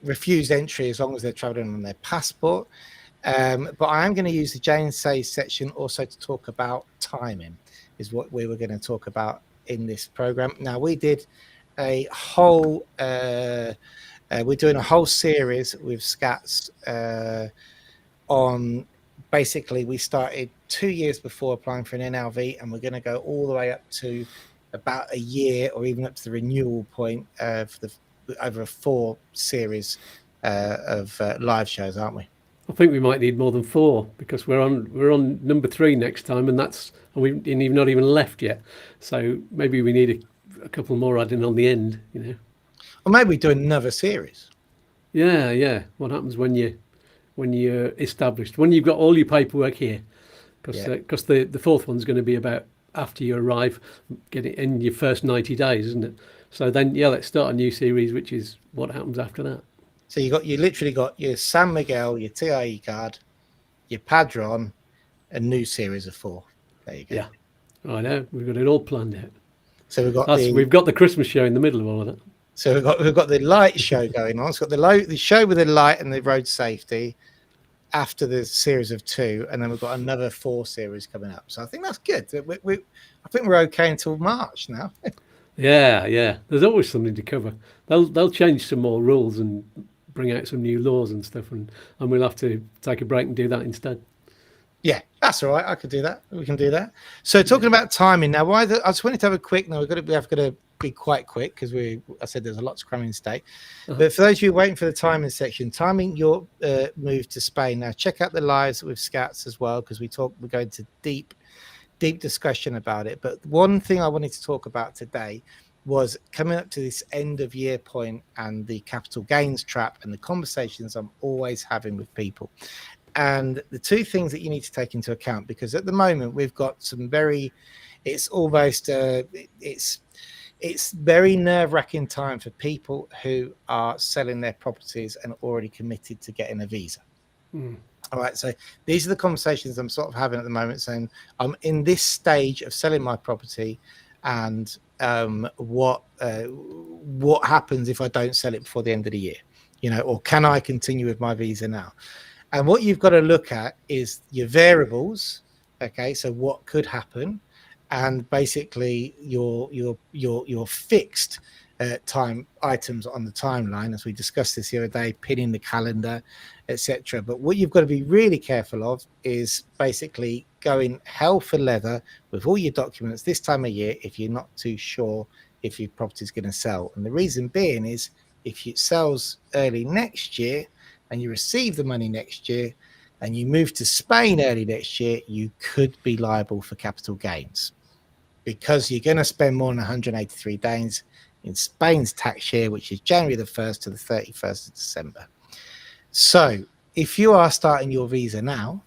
refused entry as long as they're traveling on their passport. But I am going to use the Jane Says section also to talk about timing, is what we were going to talk about in this program. Now, we did a whole we're doing a whole series with Scats on, basically we started 2 years before applying for an NLV, and we're going to go all the way up to about a year, or even up to the renewal point for over a 4 series of live shows, aren't we? I think we might need more than 4, because we're on number 3 next time, and we've not even left yet. So maybe we need a couple more adding on the end, Or maybe do another series. Yeah. What happens when you're established, when you've got all your paperwork here? Because the 4th one's going to be about after you arrive, getting in your first 90 days, isn't it? So then, let's start a new series, which is what happens after that. So you literally got your San Miguel, your TIE card, your Padron, a new series of 4. There you go. Yeah, I know. We've got it all planned out. So we've got the Christmas show in the middle of all of that. So we've got the light show going on. It's got the show with the light and the road safety after the series of 2, and then we've got another 4 series coming up. So I think that's good. I think we're okay until March now. Yeah. There's always something to cover. They'll change some more rules and bring out some new laws and stuff, and we'll have to take a break and do that instead. Yeah, that's all right. I could do that. We can do that. So talking about timing now, I just wanted to have a quick. Now we have got to be quite quick because I said there's a lot to cram in today. But for those of you waiting for the timing section, timing your move to Spain. Now check out the lives with Scats as well, because we go into deep discussion about it. But one thing I wanted to talk about today was coming up to this end of year point and the capital gains trap and the conversations I'm always having with people. And the 2 things that you need to take into account, because at the moment we've got some it's very nerve-wracking time for people who are selling their properties and already committed to getting a visa. All right, so these are the conversations I'm sort of having at the moment, saying I'm in this stage of selling my property, and what happens if I don't sell it before the end of the year, or can I continue with my visa now? And what you've got to look at is your variables. Okay, so what could happen, and basically your fixed time items on the timeline, as we discussed this the other day, pinning the calendar, etc. But what you've got to be really careful of is basically going hell for leather with all your documents this time of year if you're not too sure if your property is going to sell. And the reason being is if it sells early next year and you receive the money next year and you move to Spain early next year, you could be liable for capital gains, because you're going to spend more than 183 days in Spain's tax year, which is January the 1st to the 31st of December. So if you are starting your visa now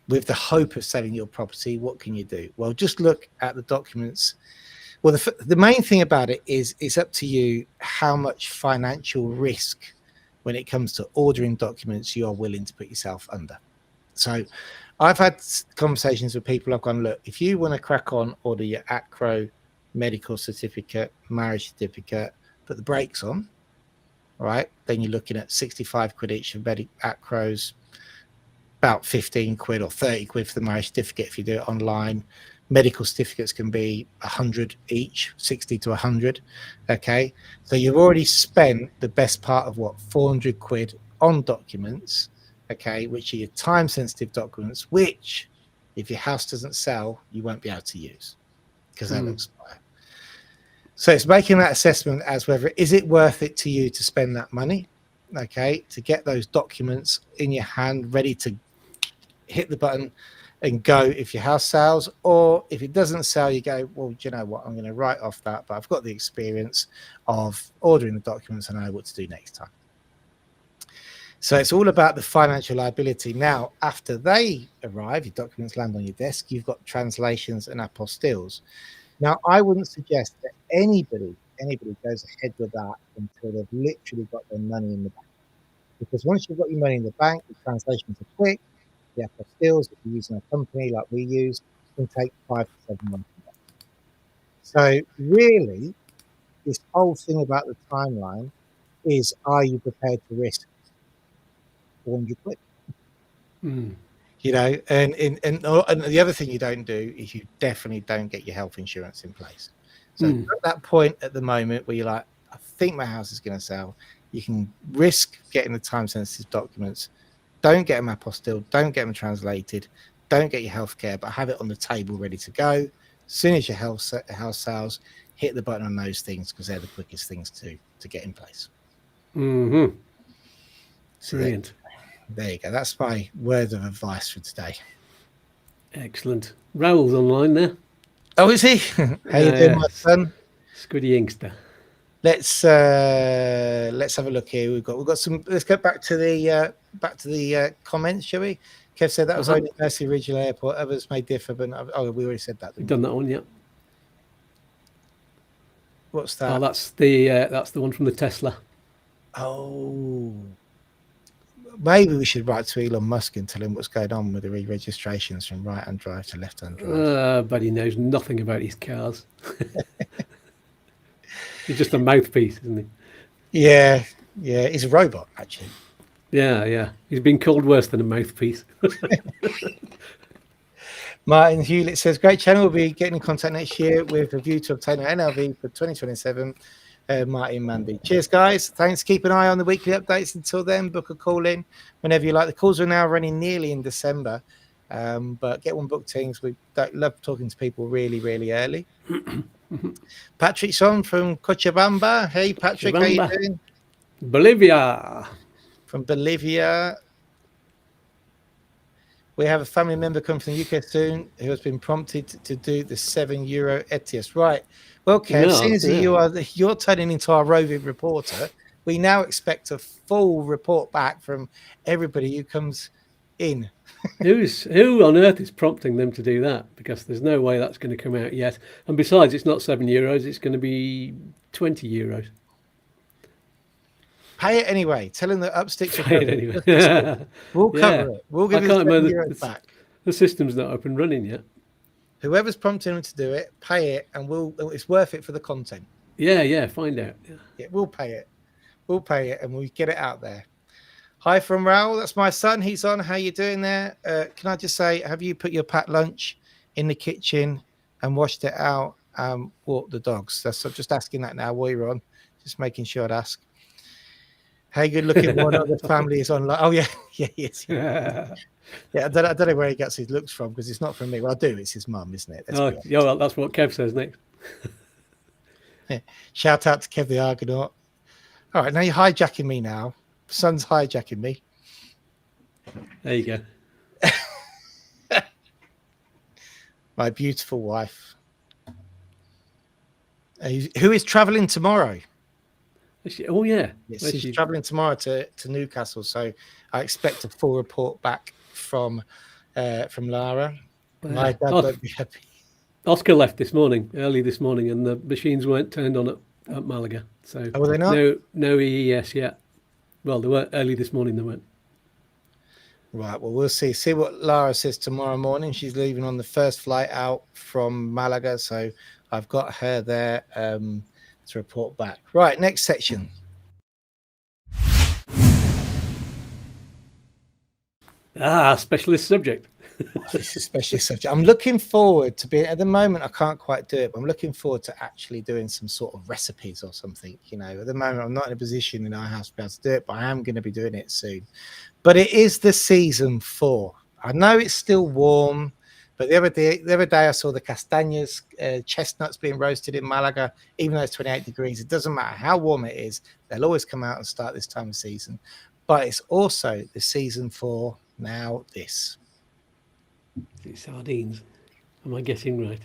with the hope of selling your property, what can you do? Well, just look at the documents. Well, the main thing about it is it's up to you how much financial risk when it comes to ordering documents you are willing to put yourself under. So I've had conversations with people. I've gone, look, if you want to crack on, order your ACRO medical certificate, marriage certificate, put the brakes on, all right, then you're looking at 65 quid each of ACROs, about 15 quid or 30 quid for the marriage certificate if you do it online. Medical certificates can be 100 each, 60 to 100. Okay, so you've already spent the best part of 400 quid on documents, okay, which are your time sensitive documents, which if your house doesn't sell, you won't be able to use because they'll expire. So it's making that assessment as whether is it worth it to you to spend that money, okay, to get those documents in your hand ready to hit the button and go if your house sells, or if it doesn't sell, you go, well, do you know what? I'm going to write off that, but I've got the experience of ordering the documents and I know what to do next time. So it's all about the financial liability. Now, after they arrive, your documents land on your desk, you've got translations and apostilles. Now, I wouldn't suggest that anybody goes ahead with that until they've literally got their money in the bank. Because once you've got your money in the bank, the translations are quick. The apostilles, if you're using a company like we use, can take 5 to 7 months. So really, this whole thing about the timeline is, are you prepared to risk 400 quid? You know, and the other thing you don't do is you definitely don't get your health insurance in place. So at that point at the moment where you're like, I think my house is going to sell, you can risk getting the time-sensitive documents. Don't get them apostilled, don't get them translated, don't get your healthcare, but have it on the table ready to go. As soon as your house sells, hit the button on those things because they're the quickest things to get in place. So Brilliant. There you go. That's my word of advice for today. Excellent. Raoul's online there. Oh, is he? How you doing, my son? Squiddy youngster. Let's have a look here. We've got some. Let's go back to the comments, shall we? Kev said that was only Mercy Regional Airport. Others may differ, but we already said that. We've done that one, yeah. What's that? Oh, that's the one from the Tesla. Oh, maybe we should write to Elon Musk and tell him what's going on with the re-registrations from right-hand drive to left-hand drive. But he knows nothing about his cars. He's just a mouthpiece, isn't he? Yeah, he's a robot, actually. Yeah. He's been called worse than a mouthpiece. Martin Hewlett says, great channel. We'll be getting in contact next year with a view to obtain an NLV for 2027. Martin Mandy. Cheers, guys. Thanks. Keep an eye on the weekly updates. Until then, book a call in whenever you like. The calls are now running nearly in December, but get one booked in. We love talking to people really, really early. Patrick's on from Cochabamba. Hey, Patrick, how you doing? Bolivia. From Bolivia. We have a family member coming from the UK soon who has been prompted to do the €7 ETIAS. Right. Well, Kev, since you're turning into our roving reporter, we now expect a full report back from everybody who comes in. Who on earth is prompting them to do that? Because there's no way that's going to come out yet. And besides, it's not €7; it's going to be €20. Pay it anyway. Tell them that Upsticks will Pay it anyway. We'll cover it. We'll give you €7 back. The system's not up and running yet. Whoever's prompting them to do it, pay it, and it's worth it for the content. Yeah. Find out. Yeah, we'll pay it. We'll pay it, and we'll get it out there. Hi from Raoul. That's my son. He's on. How you doing there? Can I just say, have you put your packed lunch in the kitchen and washed it out and walked the dogs? I'm just asking that now while you're on. Just making sure I'd ask. Hey, good looking one of the family is online. Oh, yeah. Yes. Yeah, I don't know where he gets his looks from because it's not from me. Well, I do. It's his mum, isn't it? Well, that's what Kev says next. Shout out to Kev the Argonaut. All right, now you're hijacking me now. Son's hijacking me. There you go. My beautiful wife. Who is traveling tomorrow? Oh, yeah. Yes, she's traveling tomorrow to Newcastle, so I expect a full report back from Lara. My dad won't be happy. Oscar left early this morning, and the machines weren't turned on at Malaga. So were they not? No EES yet. Well, they weren't early this morning. They weren't. Right. Well, we'll see. See what Lara says tomorrow morning. She's leaving on the first flight out from Malaga, so I've got her there to report back. Right. Next section. Specialist subject. This is a specialist subject. I'm looking forward to being, at the moment, I can't quite do it, but I'm looking forward to actually doing some sort of recipes or something. You know, at the moment, I'm not in a position in our house to be able to do it, but I am going to be doing it soon. But it is the season for. I know it's still warm, but the other day I saw the castañas, chestnuts being roasted in Malaga, even though it's 28 degrees. It doesn't matter how warm it is. They'll always come out and start this time of season. But it's also the season for now this. Sardines. Am I getting right?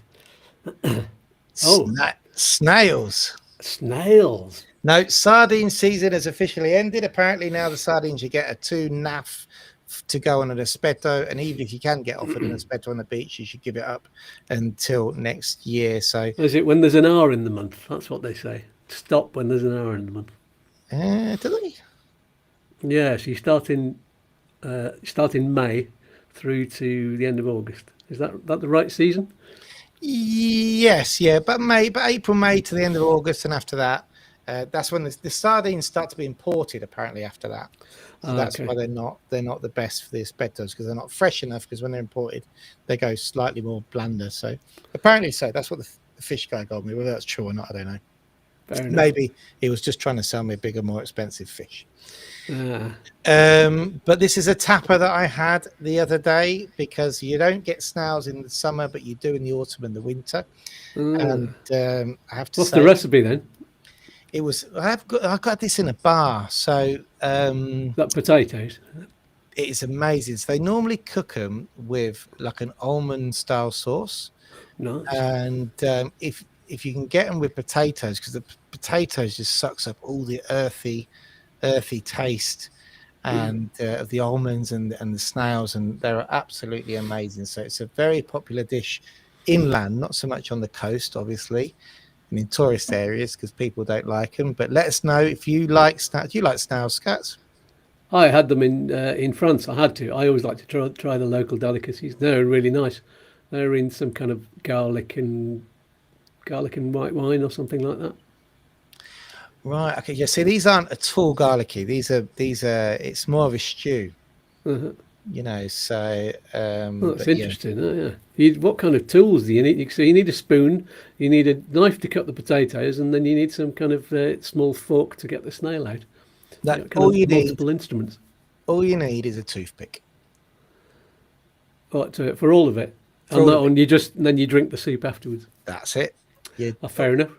Oh, Snails. snails. No, sardine season has officially ended. Apparently now the sardines you get are too naff to go on an aspetto, and even if you can get offered an aspetto on the beach, you should give it up until next year. So Is it when there's an hour in the month? That's what they say. Stop when there's an hour in the month. do they? Yes, you start in May through to the end of August. Is that the right season? Yes, yeah, but April, May to the end of August, and after that, that's when the sardines start to be imported. Apparently, after that, so that's why they're not the best for the aspettos, because they're not fresh enough. Because when they're imported, they go slightly more blander. So apparently, that's what the fish guy told me. Whether that's true or not, I don't know. Maybe he was just trying to sell me a bigger, more expensive fish. But this is a tapper that I had the other day, because you don't get snails in the summer, but you do in the autumn and the winter. And I have to What's say, the recipe then? it was I got this in a bar. So That potatoes. it is amazing. So they normally cook them with like an almond style sauce. Nice. And if you can get them with potatoes, because the potatoes just sucks up all the earthy taste and of the almonds and the snails, and they're absolutely amazing. So it's a very popular dish inland, not so much on the coast, obviously, and in tourist areas, because people don't like them. But let us know if you like snails. Do you like snails, Scats? I had them in France. I had to. I always like to try the local delicacies. They're really nice. They're in some kind of garlic and white wine or something like that. Right. Okay. Yeah. See, these aren't at all garlicky. These are. It's more of a stew. You know. So. Well, that's interesting. Yeah. What kind of tools do you need? So you need a spoon. You need a knife to cut the potatoes, and then you need some kind of small fork to get the snail out. All you need. Multiple instruments. All you need is a toothpick. What, for all of it? And that one, then you drink the soup afterwards. That's it. Yeah. Fair enough.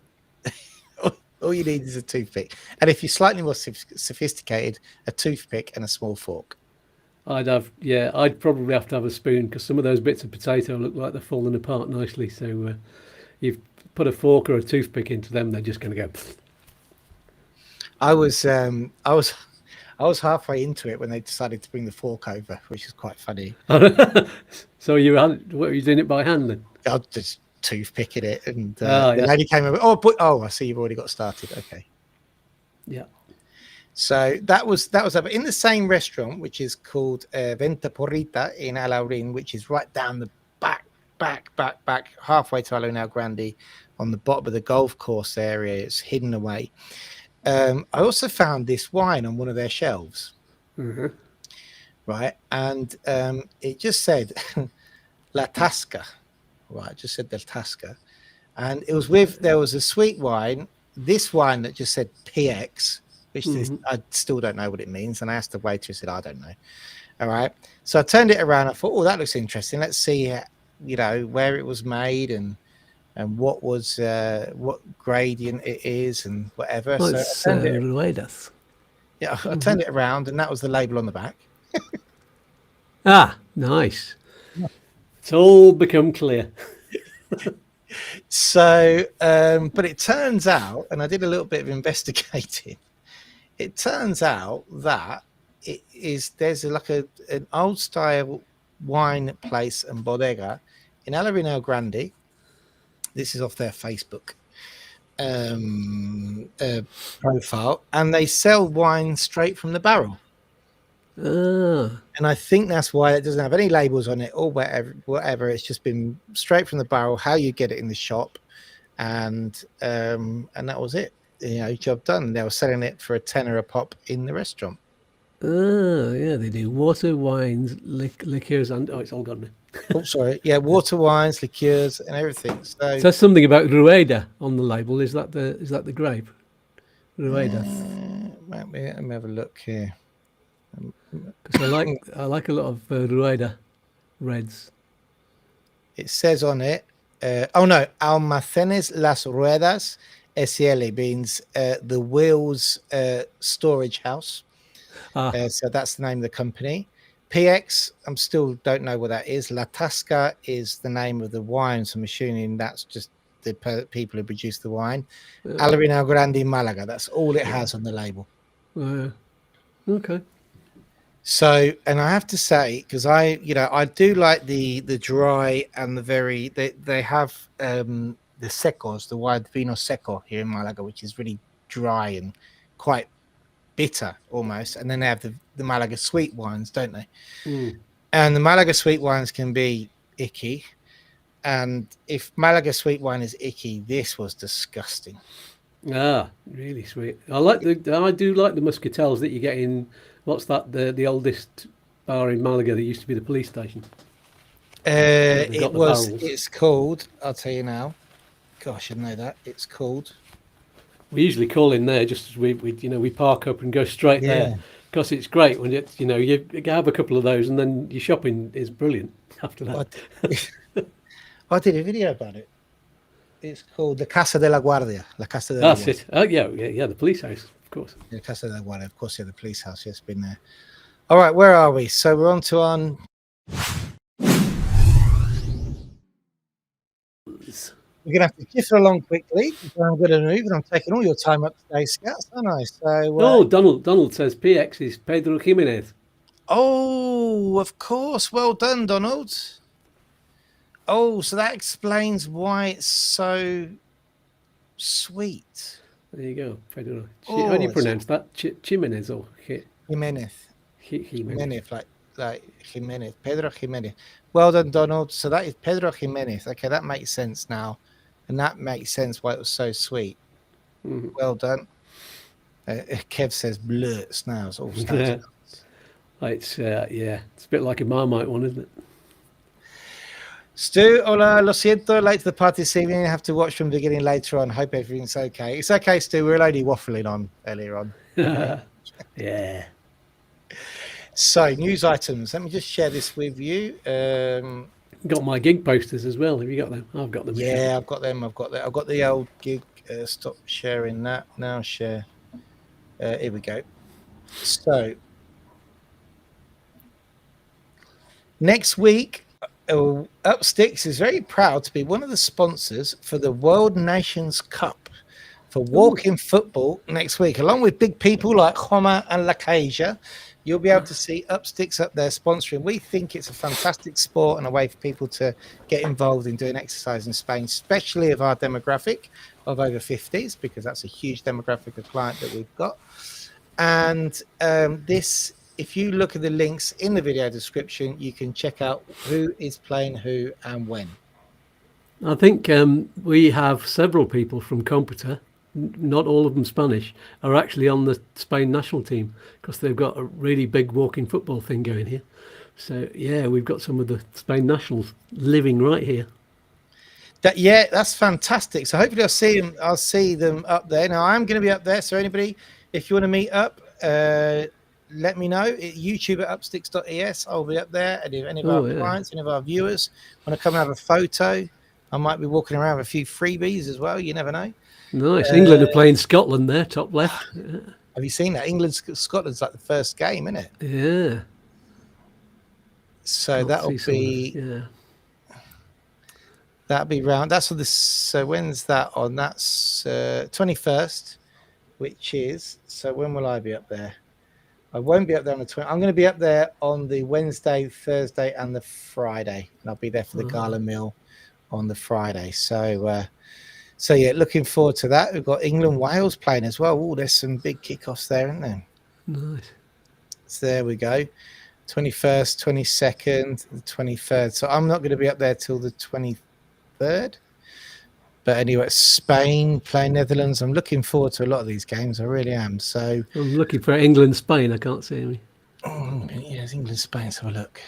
All you need is a toothpick, and if you're slightly more sophisticated, a toothpick and a small fork. I'd probably have to have a spoon, because some of those bits of potato look like they're falling apart nicely. So you've put a fork or a toothpick into them, they're just going to go. I was halfway into it when they decided to bring the fork over, which is quite funny. So were you doing it by hand then? I just toothpicking it, and the lady came over. I see you've already got started. Okay. Yeah. So that was up in the same restaurant, which is called Venta Porrita in Alaurin, which is right down the back, halfway to Alaurin Grande, on the bottom of the golf course area. It's hidden away. I also found this wine on one of their shelves. Right, and it just said La Tasca. Right, just said the Tasca, and it was there was a sweet wine, this wine that just said PX, which I still don't know what it means. And I asked the waiter, he said, I don't know. All right, so I turned it around. I thought, oh, that looks interesting. Let's see, where it was made and what gradient it is and whatever. Well, so I turned I turned it around, and that was the label on the back. Nice. It's all become clear. So, but it turns out, and I did a little bit of investigating, it turns out that there's an old style wine place and bodega in Alaurin Grande. This is off their Facebook profile, and they sell wine straight from the barrel. And I think that's why it doesn't have any labels on it or whatever. It's just been straight from the barrel, how you get it in the shop, and that was it. Job done. They were selling it for $10 a pop in the restaurant. Yeah, they do water, wines, liqueurs, and it's all gone now. Oh, sorry. Yeah, water, wines, liqueurs, and everything. So there's something about Rueda on the label. Is that the grape? Rueda. Let me have a look here. Because I like a lot of Rueda reds. It says on it, Almacenes Las Ruedas SL means the wheels storage house. So that's the name of the company. PX, I'm still don't know what that is. La Tasca is the name of the wine, so I'm assuming that's just the people who produce the wine. Alarino Grande Malaga, that's all it has on the label. Okay. So, and I have to say, because I do like the dry and the very, they have the secos, the wine vino seco here in Malaga, which is really dry and quite bitter almost, and then they have the Malaga sweet wines, don't they? And the Malaga sweet wines can be icky, and if Malaga sweet wine is icky, this was disgusting. Really sweet. I do like the muscatels that you get in, what's that, the oldest bar in Malaga that used to be the police station. It's called, I'll tell you now, gosh, I know that, it's called, we usually call in there just as we park up and go straight there, because it's great when you have a couple of those and then your shopping is brilliant after that. I did a video about it. It's called the Casa de la Guardia. La Casa de la Guardia. That's it. Oh yeah, the police house, of course. The Casa de la Guardia, of course, the police house. Yes, been there. All right, where are we? So we're on to on. We're going to have to shift along quickly. I'm going to move, and I'm taking all your time up today, Scouts, aren't I? So, Donald says PX is Pedro Jimenez. Oh, of course. Well done, Donald. Oh, so that explains why it's so sweet. There you go, Pedro. How do you pronounce that? Jimenez or Jimenez? Jimenez, like Jimenez. Pedro Jimenez. Well done, Donald. So that is Pedro Jimenez. Okay, that makes sense now. And that makes sense why it was so sweet. Well done. Kev says blur snails. All snails. It's it's a bit like a Marmite one, isn't it? Stu, hola, lo siento, late to the party this evening. I have to watch from the beginning later on. Hope everything's okay. It's okay, Stu. We were only waffling on earlier on. Yeah. So, news items. Let me just share this with you. Got my gig posters as well. Have you got them? I've got them. Yeah, I've got them. I've got the old gig. Stop sharing that. Now share. Here we go. So, next week, Upsticks is very proud to be one of the sponsors for the World Nations Cup for walking football next week, along with big people like Homa and Lacasia. You'll be able to see Upsticks up there sponsoring. We think it's a fantastic sport and a way for people to get involved in doing exercise in Spain, especially of our demographic of over 50s, because that's a huge demographic of client that we've got. And this, if you look at the links in the video description, you can check out who is playing who and when. I think we have several people from Computer, not all of them Spanish, are actually on the Spain national team because they've got a really big walking football thing going here. So, yeah, we've got some of the Spain nationals living right here. That's fantastic. So hopefully I'll see them up there. Now, I'm going to be up there. So anybody, if you want to meet up, let me know. YouTube at upsticks.es. I'll be up there. And if any of our clients, any of our viewers want to come and have a photo, I might be walking around with a few freebies as well. You never know. Nice. England are playing Scotland there, top left. Have you seen that? Scotland's like the first game, isn't it? Yeah. So that'll be round. That's for this. So when's that on? That's 21st, which is. So when will I be up there? I won't be up there on the 20th. I'm going to be up there on the Wednesday, Thursday, and the Friday, and I'll be there for the gala meal on the Friday. So yeah, looking forward to that. We've got England Wales playing as well. Oh, there's some big kickoffs there, isn't there? Nice. So there we go. 21st, 22nd, the 23rd. So I'm not going to be up there till the 23rd. But anyway, Spain playing Netherlands. I'm looking forward to a lot of these games. I really am. So I'm looking for England Spain. I can't see any. Oh, yes, England Spain. Let's have a look.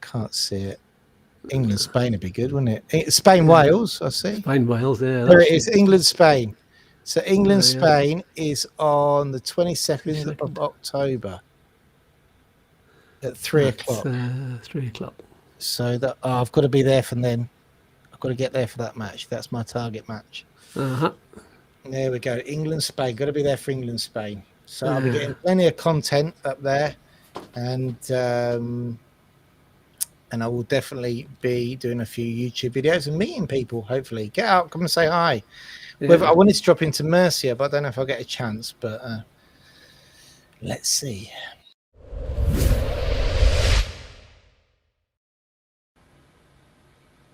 Can't see it. England Spain would be good, wouldn't it? Spain Wales. I see. Spain Wales. Yeah. There it is. England Spain. So England Spain is on the 22nd of October at 3 o'clock. 3 o'clock. So that I've got to be there from then. I've got to get there for that match. That's my target match. There we go. England Spain. Got to be there for England Spain. So I'll be getting plenty of content up there. and I will definitely be doing a few YouTube videos and meeting people. Hopefully, get out, come and say hi. Yeah. Whether I wanted to drop into Mercia, but I don't know if I'll get a chance. But let's see.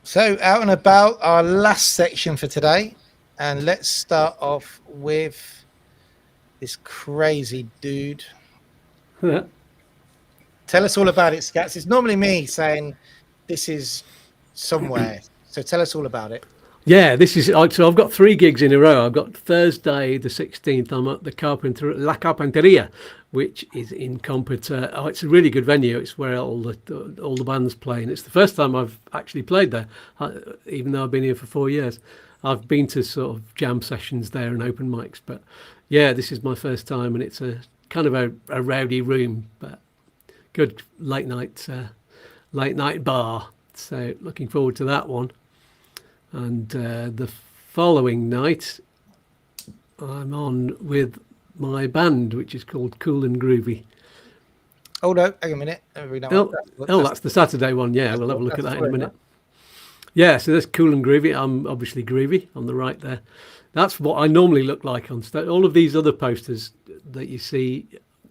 So out and about, our last section for today, and let's start off with this crazy dude. Tell us all about it, Scats. It's normally me saying this is somewhere, so tell us all about it. Yeah, this is so. I've got 3 gigs in a row. I've got Thursday the 16th. I'm at the La Carpinteria, which is in Compita. Oh, it's a really good venue. It's where all the bands play, and it's the first time I've actually played there, even though I've been here for 4 years. I've been to sort of jam sessions there and open mics, but yeah, this is my first time, and it's a kind of a rowdy room, but good late night bar. So looking forward to that one. And the following night, I'm on with my band, which is called Cool and Groovy. Hold on, hang a minute. That's the Saturday one. Yeah, we'll have a look at that in a minute. Yeah, so that's Cool and Groovy. I'm obviously Groovy on the right there. That's what I normally look like on stage. All of these other posters that you see,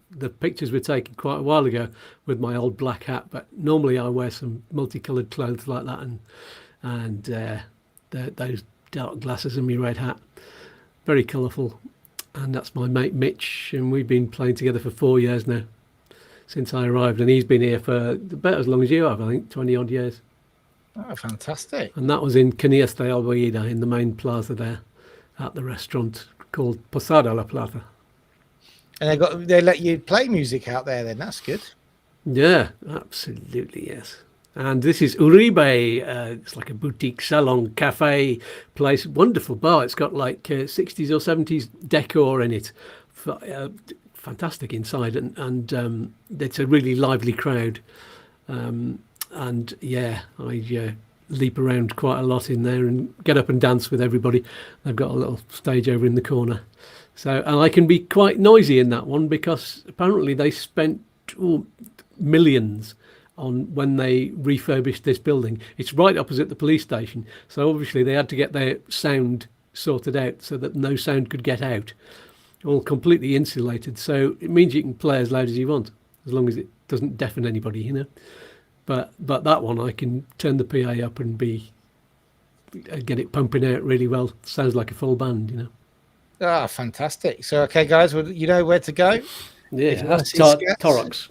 the pictures were taken quite a while ago with my old black hat, but normally I wear some multicoloured clothes like that and those dark glasses and my red hat. Very colourful. And that's my mate Mitch, and we've been playing together for 4 years now, since I arrived, and he's been here for about as long as you have, I think, 20 odd years. Oh, fantastic. And that was in Canías de Albaida, in the main plaza there, at the restaurant called Posada La Plata. And they let you play music out there then, that's good. Yeah, absolutely, yes. And this is Uribe. It's like a boutique salon cafe place. Wonderful bar. It's got like 60s or 70s decor in it. Fantastic inside, and it's a really lively crowd. And yeah, I leap around quite a lot in there and get up and dance with everybody. They've got a little stage over in the corner. So, and I can be quite noisy in that one because apparently they spent millions on when they refurbished this building. It's right opposite the police station, so obviously they had to get their sound sorted out so that no sound could get out, all completely insulated, so it means you can play as loud as you want as long as it doesn't deafen anybody, you know. But that one I can turn the PA up and get it pumping out really well. Sounds like a full band, you know. Ah, fantastic. So okay guys, well, you know where to go. Yeah, that's Torrox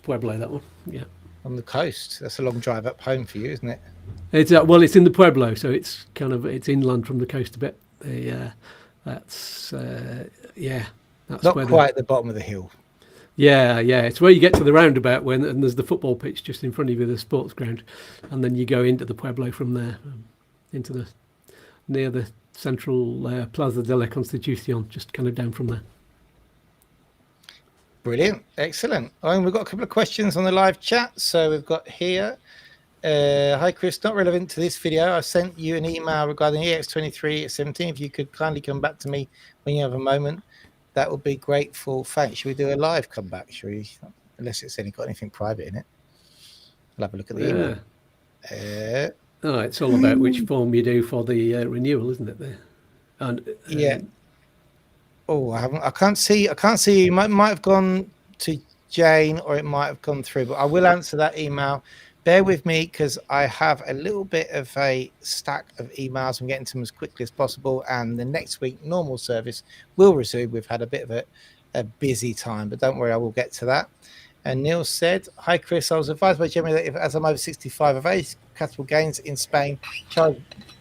Pueblo, that one. Yeah, on the coast. That's a long drive up home for you, isn't it? It's well, it's in the Pueblo, so it's it's inland from the coast a bit. That's not where quite at the bottom of the hill. Yeah, it's where you get to the roundabout and there's the football pitch just in front of you, the sports ground, and then you go into the Pueblo from there, near the central Plaza de la Constitución, just kind of down from there. Brilliant, excellent. We've got a couple of questions on the live chat. So we've got here, hi Chris, not relevant to this video. I sent you an email regarding EX2317. If you could kindly come back to me when you have a moment, that would be grateful. Thanks. Should we do a live comeback? Should we? Unless it's only got anything private in it. I'll have a look at the email. It's all about which form you do for the renewal, isn't it? There. And yeah. Oh, I can't see. It might have gone to Jane, or it might have gone through. But I will answer that email. Bear with me because I have a little bit of a stack of emails. I'm getting to them as quickly as possible. And the next week, normal service will resume. We've had a bit of a busy time, but don't worry, I will get to that. And Neil said, hi, Chris. I was advised by Jeremy that as I'm over 65, of age, capital gains in Spain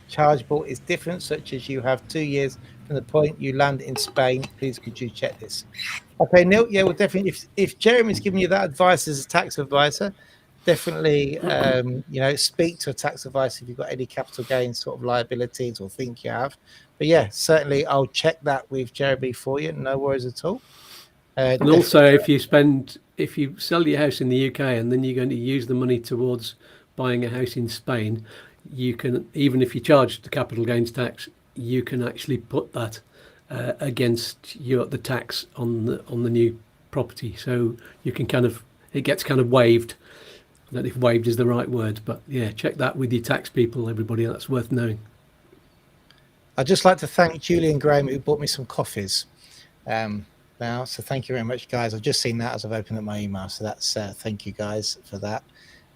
chargeable is different, such as you have 2 years from the point you land in Spain. Please, could you check this? Okay, Neil. Yeah, well, definitely. If Jeremy's giving you that advice as a tax advisor, definitely, speak to a tax advisor if you've got any capital gains sort of liabilities or think you have. But yeah, certainly I'll check that with Jeremy for you. No worries at all. And also, if you sell your house in the UK and then you're going to use the money towards buying a house in Spain, you can, even if you charge the capital gains tax, you can actually put that against the tax on the new property. So you can kind of it gets kind of waived. I don't know if waived is the right word, but yeah, check that with your tax people, everybody. That's worth knowing. I'd just like to thank Julie and Graham who bought me some coffees now. So thank you very much, guys. I've just seen that as I've opened up my email. So that's thank you guys for that.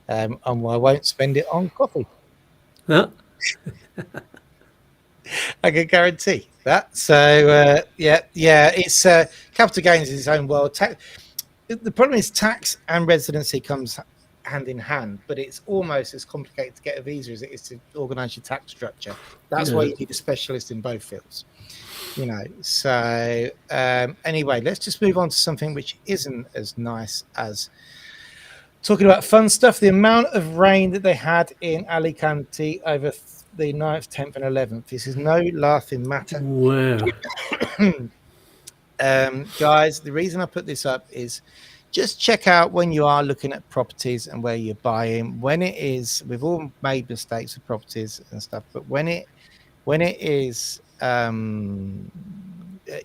And I won't spend it on coffee. Huh? I can guarantee that. So yeah, it's capital gains in its own world. The problem is tax and residency comes hand in hand, but it's almost as complicated to get a visa as it is to organise your tax structure. That's why you need a specialist in both fields. You know. So anyway, let's just move on to something which isn't as nice as talking about fun stuff. The amount of rain that they had in Alicante over the 9th, 10th and 11th. This is no laughing matter. Wow. Guys, the reason I put this up is just check out when you are looking at properties and where you're buying. When it is, we've all made mistakes with properties and stuff, but when it is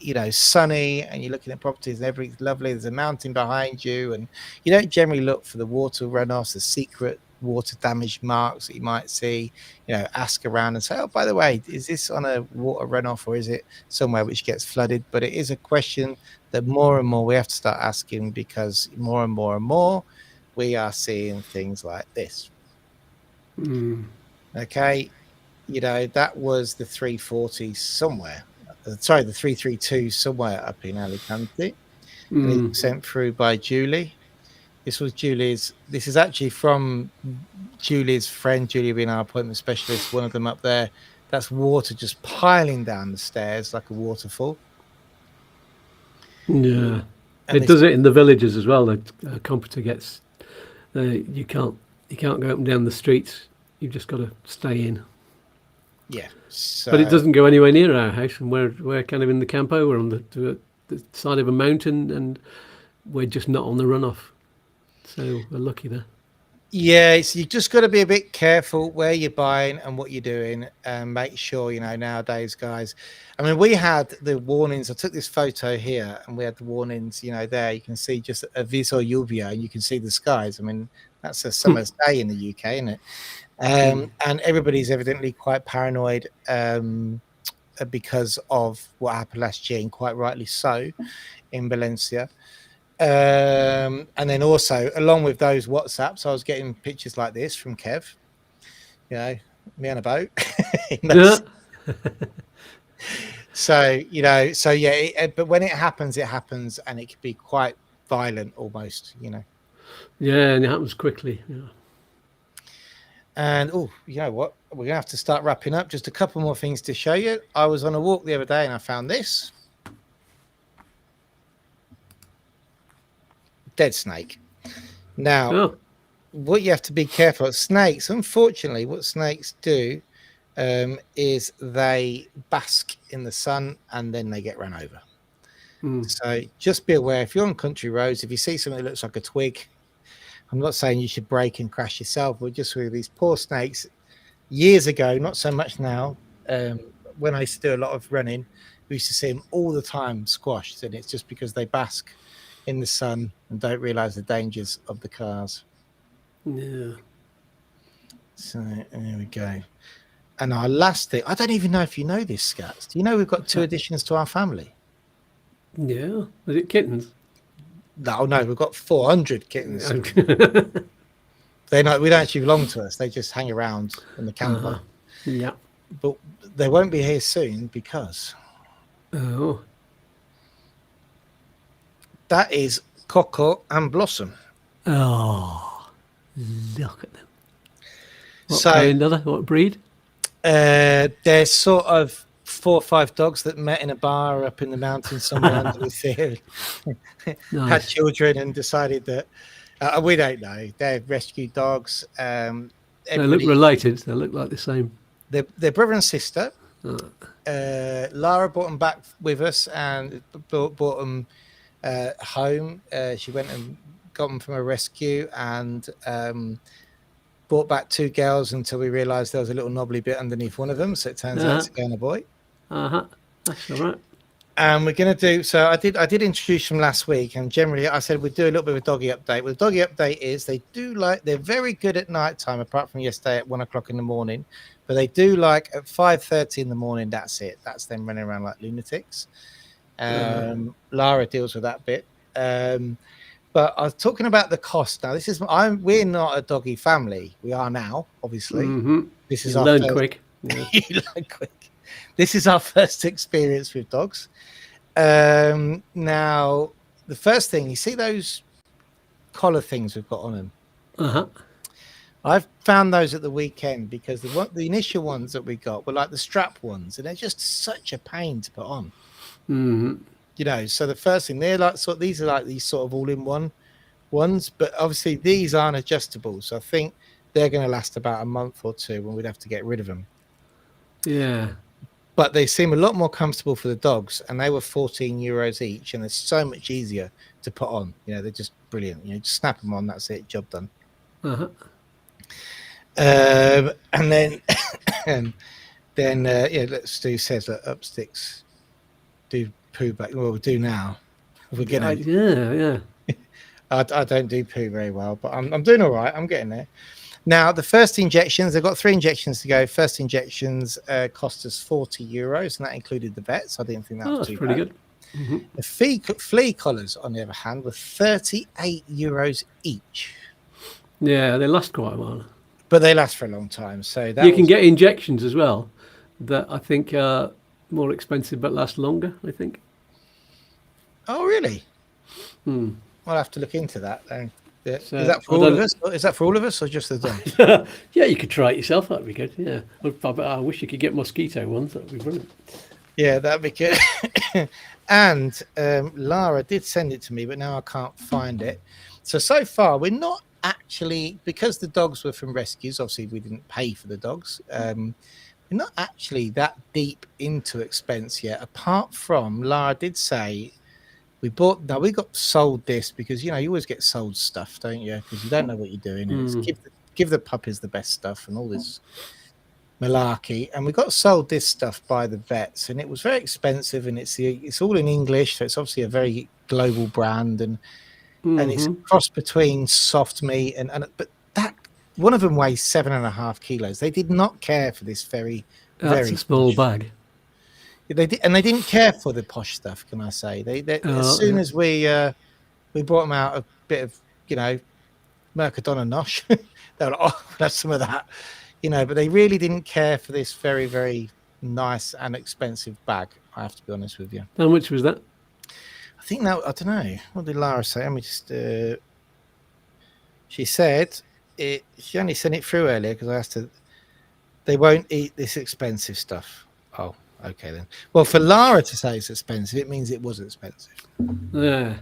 you know, sunny and you're looking at properties and everything's lovely, there's a mountain behind you, and you don't generally look for the water runoffs, the secret water damage marks that you might see. You know, ask around and say, oh, by the way, is this on a water runoff or is it somewhere which gets flooded? But it is a question that more and more we have to start asking, because more and more we are seeing things like this. Okay, you know, that was the 340 somewhere, sorry, the 332 somewhere up in Alicante. And it was sent through by Julie. This was Julie's. This is actually from Julie's friend, Julie being our appointment specialist, one of them up there. That's water just piling down the stairs like a waterfall. Yeah. And it does it in the villages as well. The computer gets, you can't go up and down the streets. You've just got to stay in. Yeah. So, but it doesn't go anywhere near our house, and we're kind of in the campo. We're on the side of a mountain, and we're just not on the runoff. So we're lucky there. Yeah, you just got to be a bit careful where you're buying and what you're doing, and make sure, you know, nowadays, guys. I mean, we had the warnings. I took this photo here, and we had the warnings. You know, there you can see just a viso lluvia, and you can see the skies. I mean, that's a summer's day in the UK, isn't it? And everybody's evidently quite paranoid because of what happened last year, and quite rightly so, in Valencia. And then also, along with those WhatsApps, I was getting pictures like this from Kev. You know, me on a boat. So, you know, so yeah, but when it happens, and it can be quite violent almost, you know. Yeah, and it happens quickly. Yeah. And oh, you know what? We're gonna have to start wrapping up. Just a couple more things to show you. I was on a walk the other day and I found this. Dead snake. Now, what you have to be careful of, snakes, unfortunately, what snakes do is they bask in the sun and then they get run over. So just be aware, if you're on country roads, if you see something that looks like a twig, I'm not saying you should break and crash yourself, but just with these poor snakes. Years ago, not so much now, when I used to do a lot of running, we used to see them all the time squashed, and it's just because they bask in the sun and don't realize the dangers of the cars. Yeah. So there we go. And our last thing, I don't even know if you know this, Scats. Do you know we've got 2 additions to our family? Yeah. Was it kittens? No, we've got 400 kittens. We don't actually belong to us. They just hang around in the camper. Yeah. But they won't be here soon because that is Coco and Blossom. Oh, look at them. What breed? They're sort of 4 or 5 dogs that met in a bar up in the mountains somewhere under the sea. Nice. Had children and decided that we don't know. They're rescue dogs. They look related. They look like the same. They're brother and sister. Lara brought them back with us and brought them home. She went and got them from a rescue and brought back 2 girls until we realised there was a little knobbly bit underneath one of them. So it turns out it's a girl and a boy. That's all right. And we're going to do, so I did introduce them last week, and generally I said we'd do a little bit of a doggy update. Well, the doggy update is they're very good at night time, apart from yesterday at 1 o'clock in the morning, but they do like at 5:30 in the morning. That's it. That's them running around like lunatics. Lara deals with that bit. But I was talking about the cost. Now, we're not a doggy family. We are now, obviously. This is our first, quick. Yeah. You learn quick. This is our first experience with dogs. Now, the first thing, you see those collar things we've got on them? I've found those at the weekend because the initial ones that we got were like the strap ones, and they're just such a pain to put on. You know, so the first thing, these are like these sort of all-in-one ones, but obviously these aren't adjustable. So I think they're going to last about a month or two when we'd have to get rid of them. Yeah. But they seem a lot more comfortable for the dogs, and they were €14 each, and they're so much easier to put on. You know, they're just brilliant. You know, just snap them on, that's it, job done. And then, let's do says that Upsticks do poo back. Well, we do now. We're gonna. Yeah. I don't do poo very well, but I'm doing all right. I'm getting there. Now, the first injections, they've got 3 injections to go. First injections cost us €40, and that included the vets. I didn't think that was too pretty bad. good. The flea collars, on the other hand, were €38 each. Yeah, they last quite a while. But they last for a long time. So you can get injections as well that I think are more expensive but last longer, I think. Oh, really? I'll have to look into that then. So, is that for all of us? Is that for all of us or just the dog? Yeah, you could try it yourself. That'd be good. Yeah, I wish you could get mosquito ones. That'd be brilliant. Yeah, that'd be good. And Lara did send it to me, but now I can't find it. So far, we're not actually, because the dogs were from rescues. Obviously, we didn't pay for the dogs. We're not actually that deep into expense yet. Apart from Lara did say. We got sold this because, you know, you always get sold stuff, don't you? Because you don't know what you're doing. And it's give the puppies the best stuff and all this malarkey. And we got sold this stuff by the vets, and it was very expensive. And it's all in English, so it's obviously a very global brand, and it's a cross between soft meat but that one of them weighs 7.5 kilos. They did not care for this very That's a small bag. They didn't care for the posh stuff. Can I say as soon as we brought them out a bit of, you know, Mercadona nosh, they were like, oh, we'll have some of that, you know. But they really didn't care for this very, very nice and expensive bag. I have to be honest with you. How much was that? I think that, I don't know. What did Lara say? Let me just. She said it. She only sent it through earlier because I asked her. They won't eat this expensive stuff. Oh. Okay then. Well, for Lara to say it's expensive, it means it was expensive. Yeah,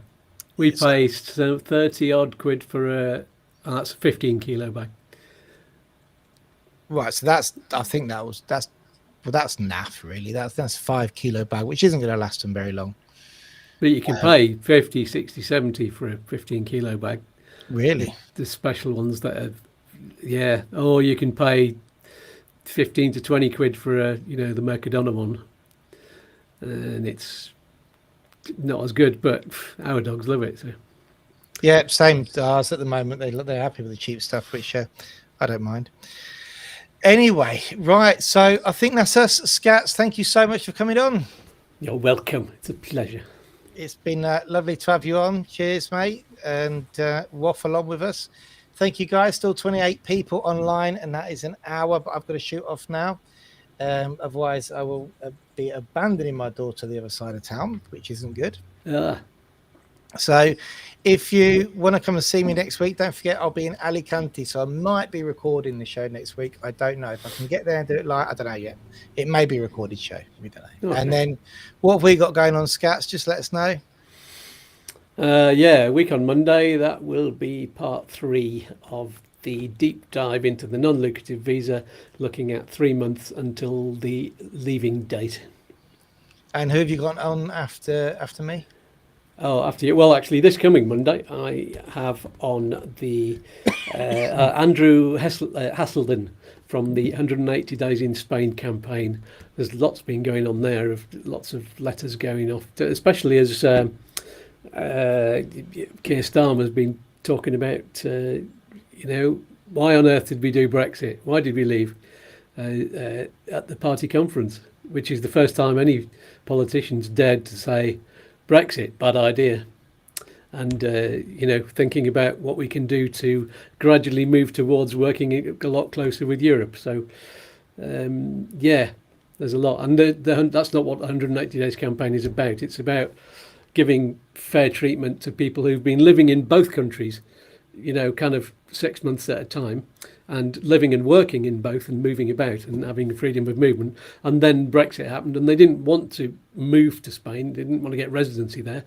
we paid 30 odd quid for that's a 15 kilo bag. Right, so that's naff really. That's 5 kilo bag, which isn't going to last them very long. But you can pay 50, 60, 70 for a 15 kilo bag. Really? The special ones that are, or you can pay 15 to 20 quid for the Mercadona one, and it's not as good, but our dogs love it. So yeah, same as ours at the moment. They're happy with the cheap stuff, which I don't mind. Anyway, right, so I think that's us, Scats. Thank you so much for coming on. You're welcome. It's a pleasure. It's been lovely to have you on. Cheers, mate, and waffle on with us. Thank you, guys. Still 28 people online, and that is an hour, but I've got to shoot off now. Otherwise, I will be abandoning my daughter the other side of town, which isn't good. So if you want to come and see me next week, don't forget I'll be in Alicante, so I might be recording the show next week. I don't know if I can get there and do it live. I don't know yet. It may be a recorded show. We don't know. Okay. And then what have we got going on, Scats? Just let us know. A week on Monday, that will be part 3 of the deep dive into the non-lucrative visa, looking at 3 months until the leaving date. And who have you got on after me? Oh, after you. Well, actually, this coming Monday, I have on the Andrew Hasselden from the 180 Days in Spain campaign. There's lots been going on there, of lots of letters going off, especially as Keir Starmer's been talking about, why on earth did we do Brexit? Why did we leave at the party conference? Which is the first time any politicians dared to say Brexit, bad idea. And, thinking about what we can do to gradually move towards working a lot closer with Europe. So, there's a lot. And that's not what the 180 Days campaign is about. It's about giving fair treatment to people who've been living in both countries, kind of 6 months at a time, and living and working in both and moving about and having freedom of movement. And then Brexit happened and they didn't want to move to Spain. They didn't want to get residency there.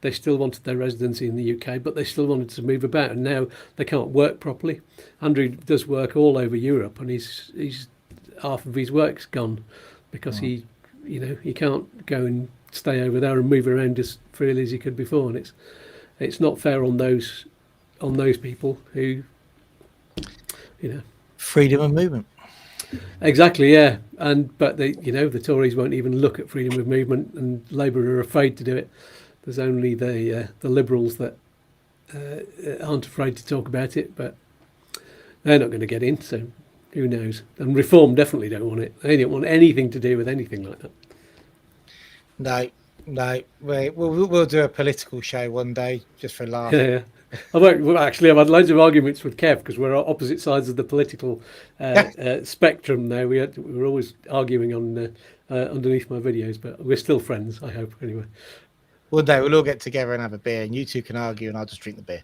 They still wanted their residency in the UK, but they still wanted to move about. And now they can't work properly. Andrew does work all over Europe, and he's half of his work's gone because he can't go and stay over there and move around as freely as he could before. And it's not fair on those people who, freedom of movement. Exactly, yeah. But the Tories won't even look at freedom of movement, and Labour are afraid to do it. There's only the Liberals that aren't afraid to talk about it, but they're not going to get in, so who knows? And Reform definitely don't want it. They don't want anything to do with anything like that. No. We'll do a political show one day just for a laugh. Yeah. I've had loads of arguments with Kev because we're on opposite sides of the political spectrum now. We're always arguing on underneath my videos, but we're still friends, I hope, anyway. One day we'll all get together and have a beer, and you two can argue, and I'll just drink the beer.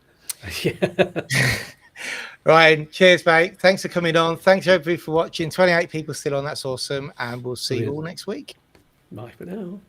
Yeah. Ryan, cheers, mate. Thanks for coming on. Thanks, everybody, for watching. 28 people still on. That's awesome. And we'll see you all next week. Bye for now.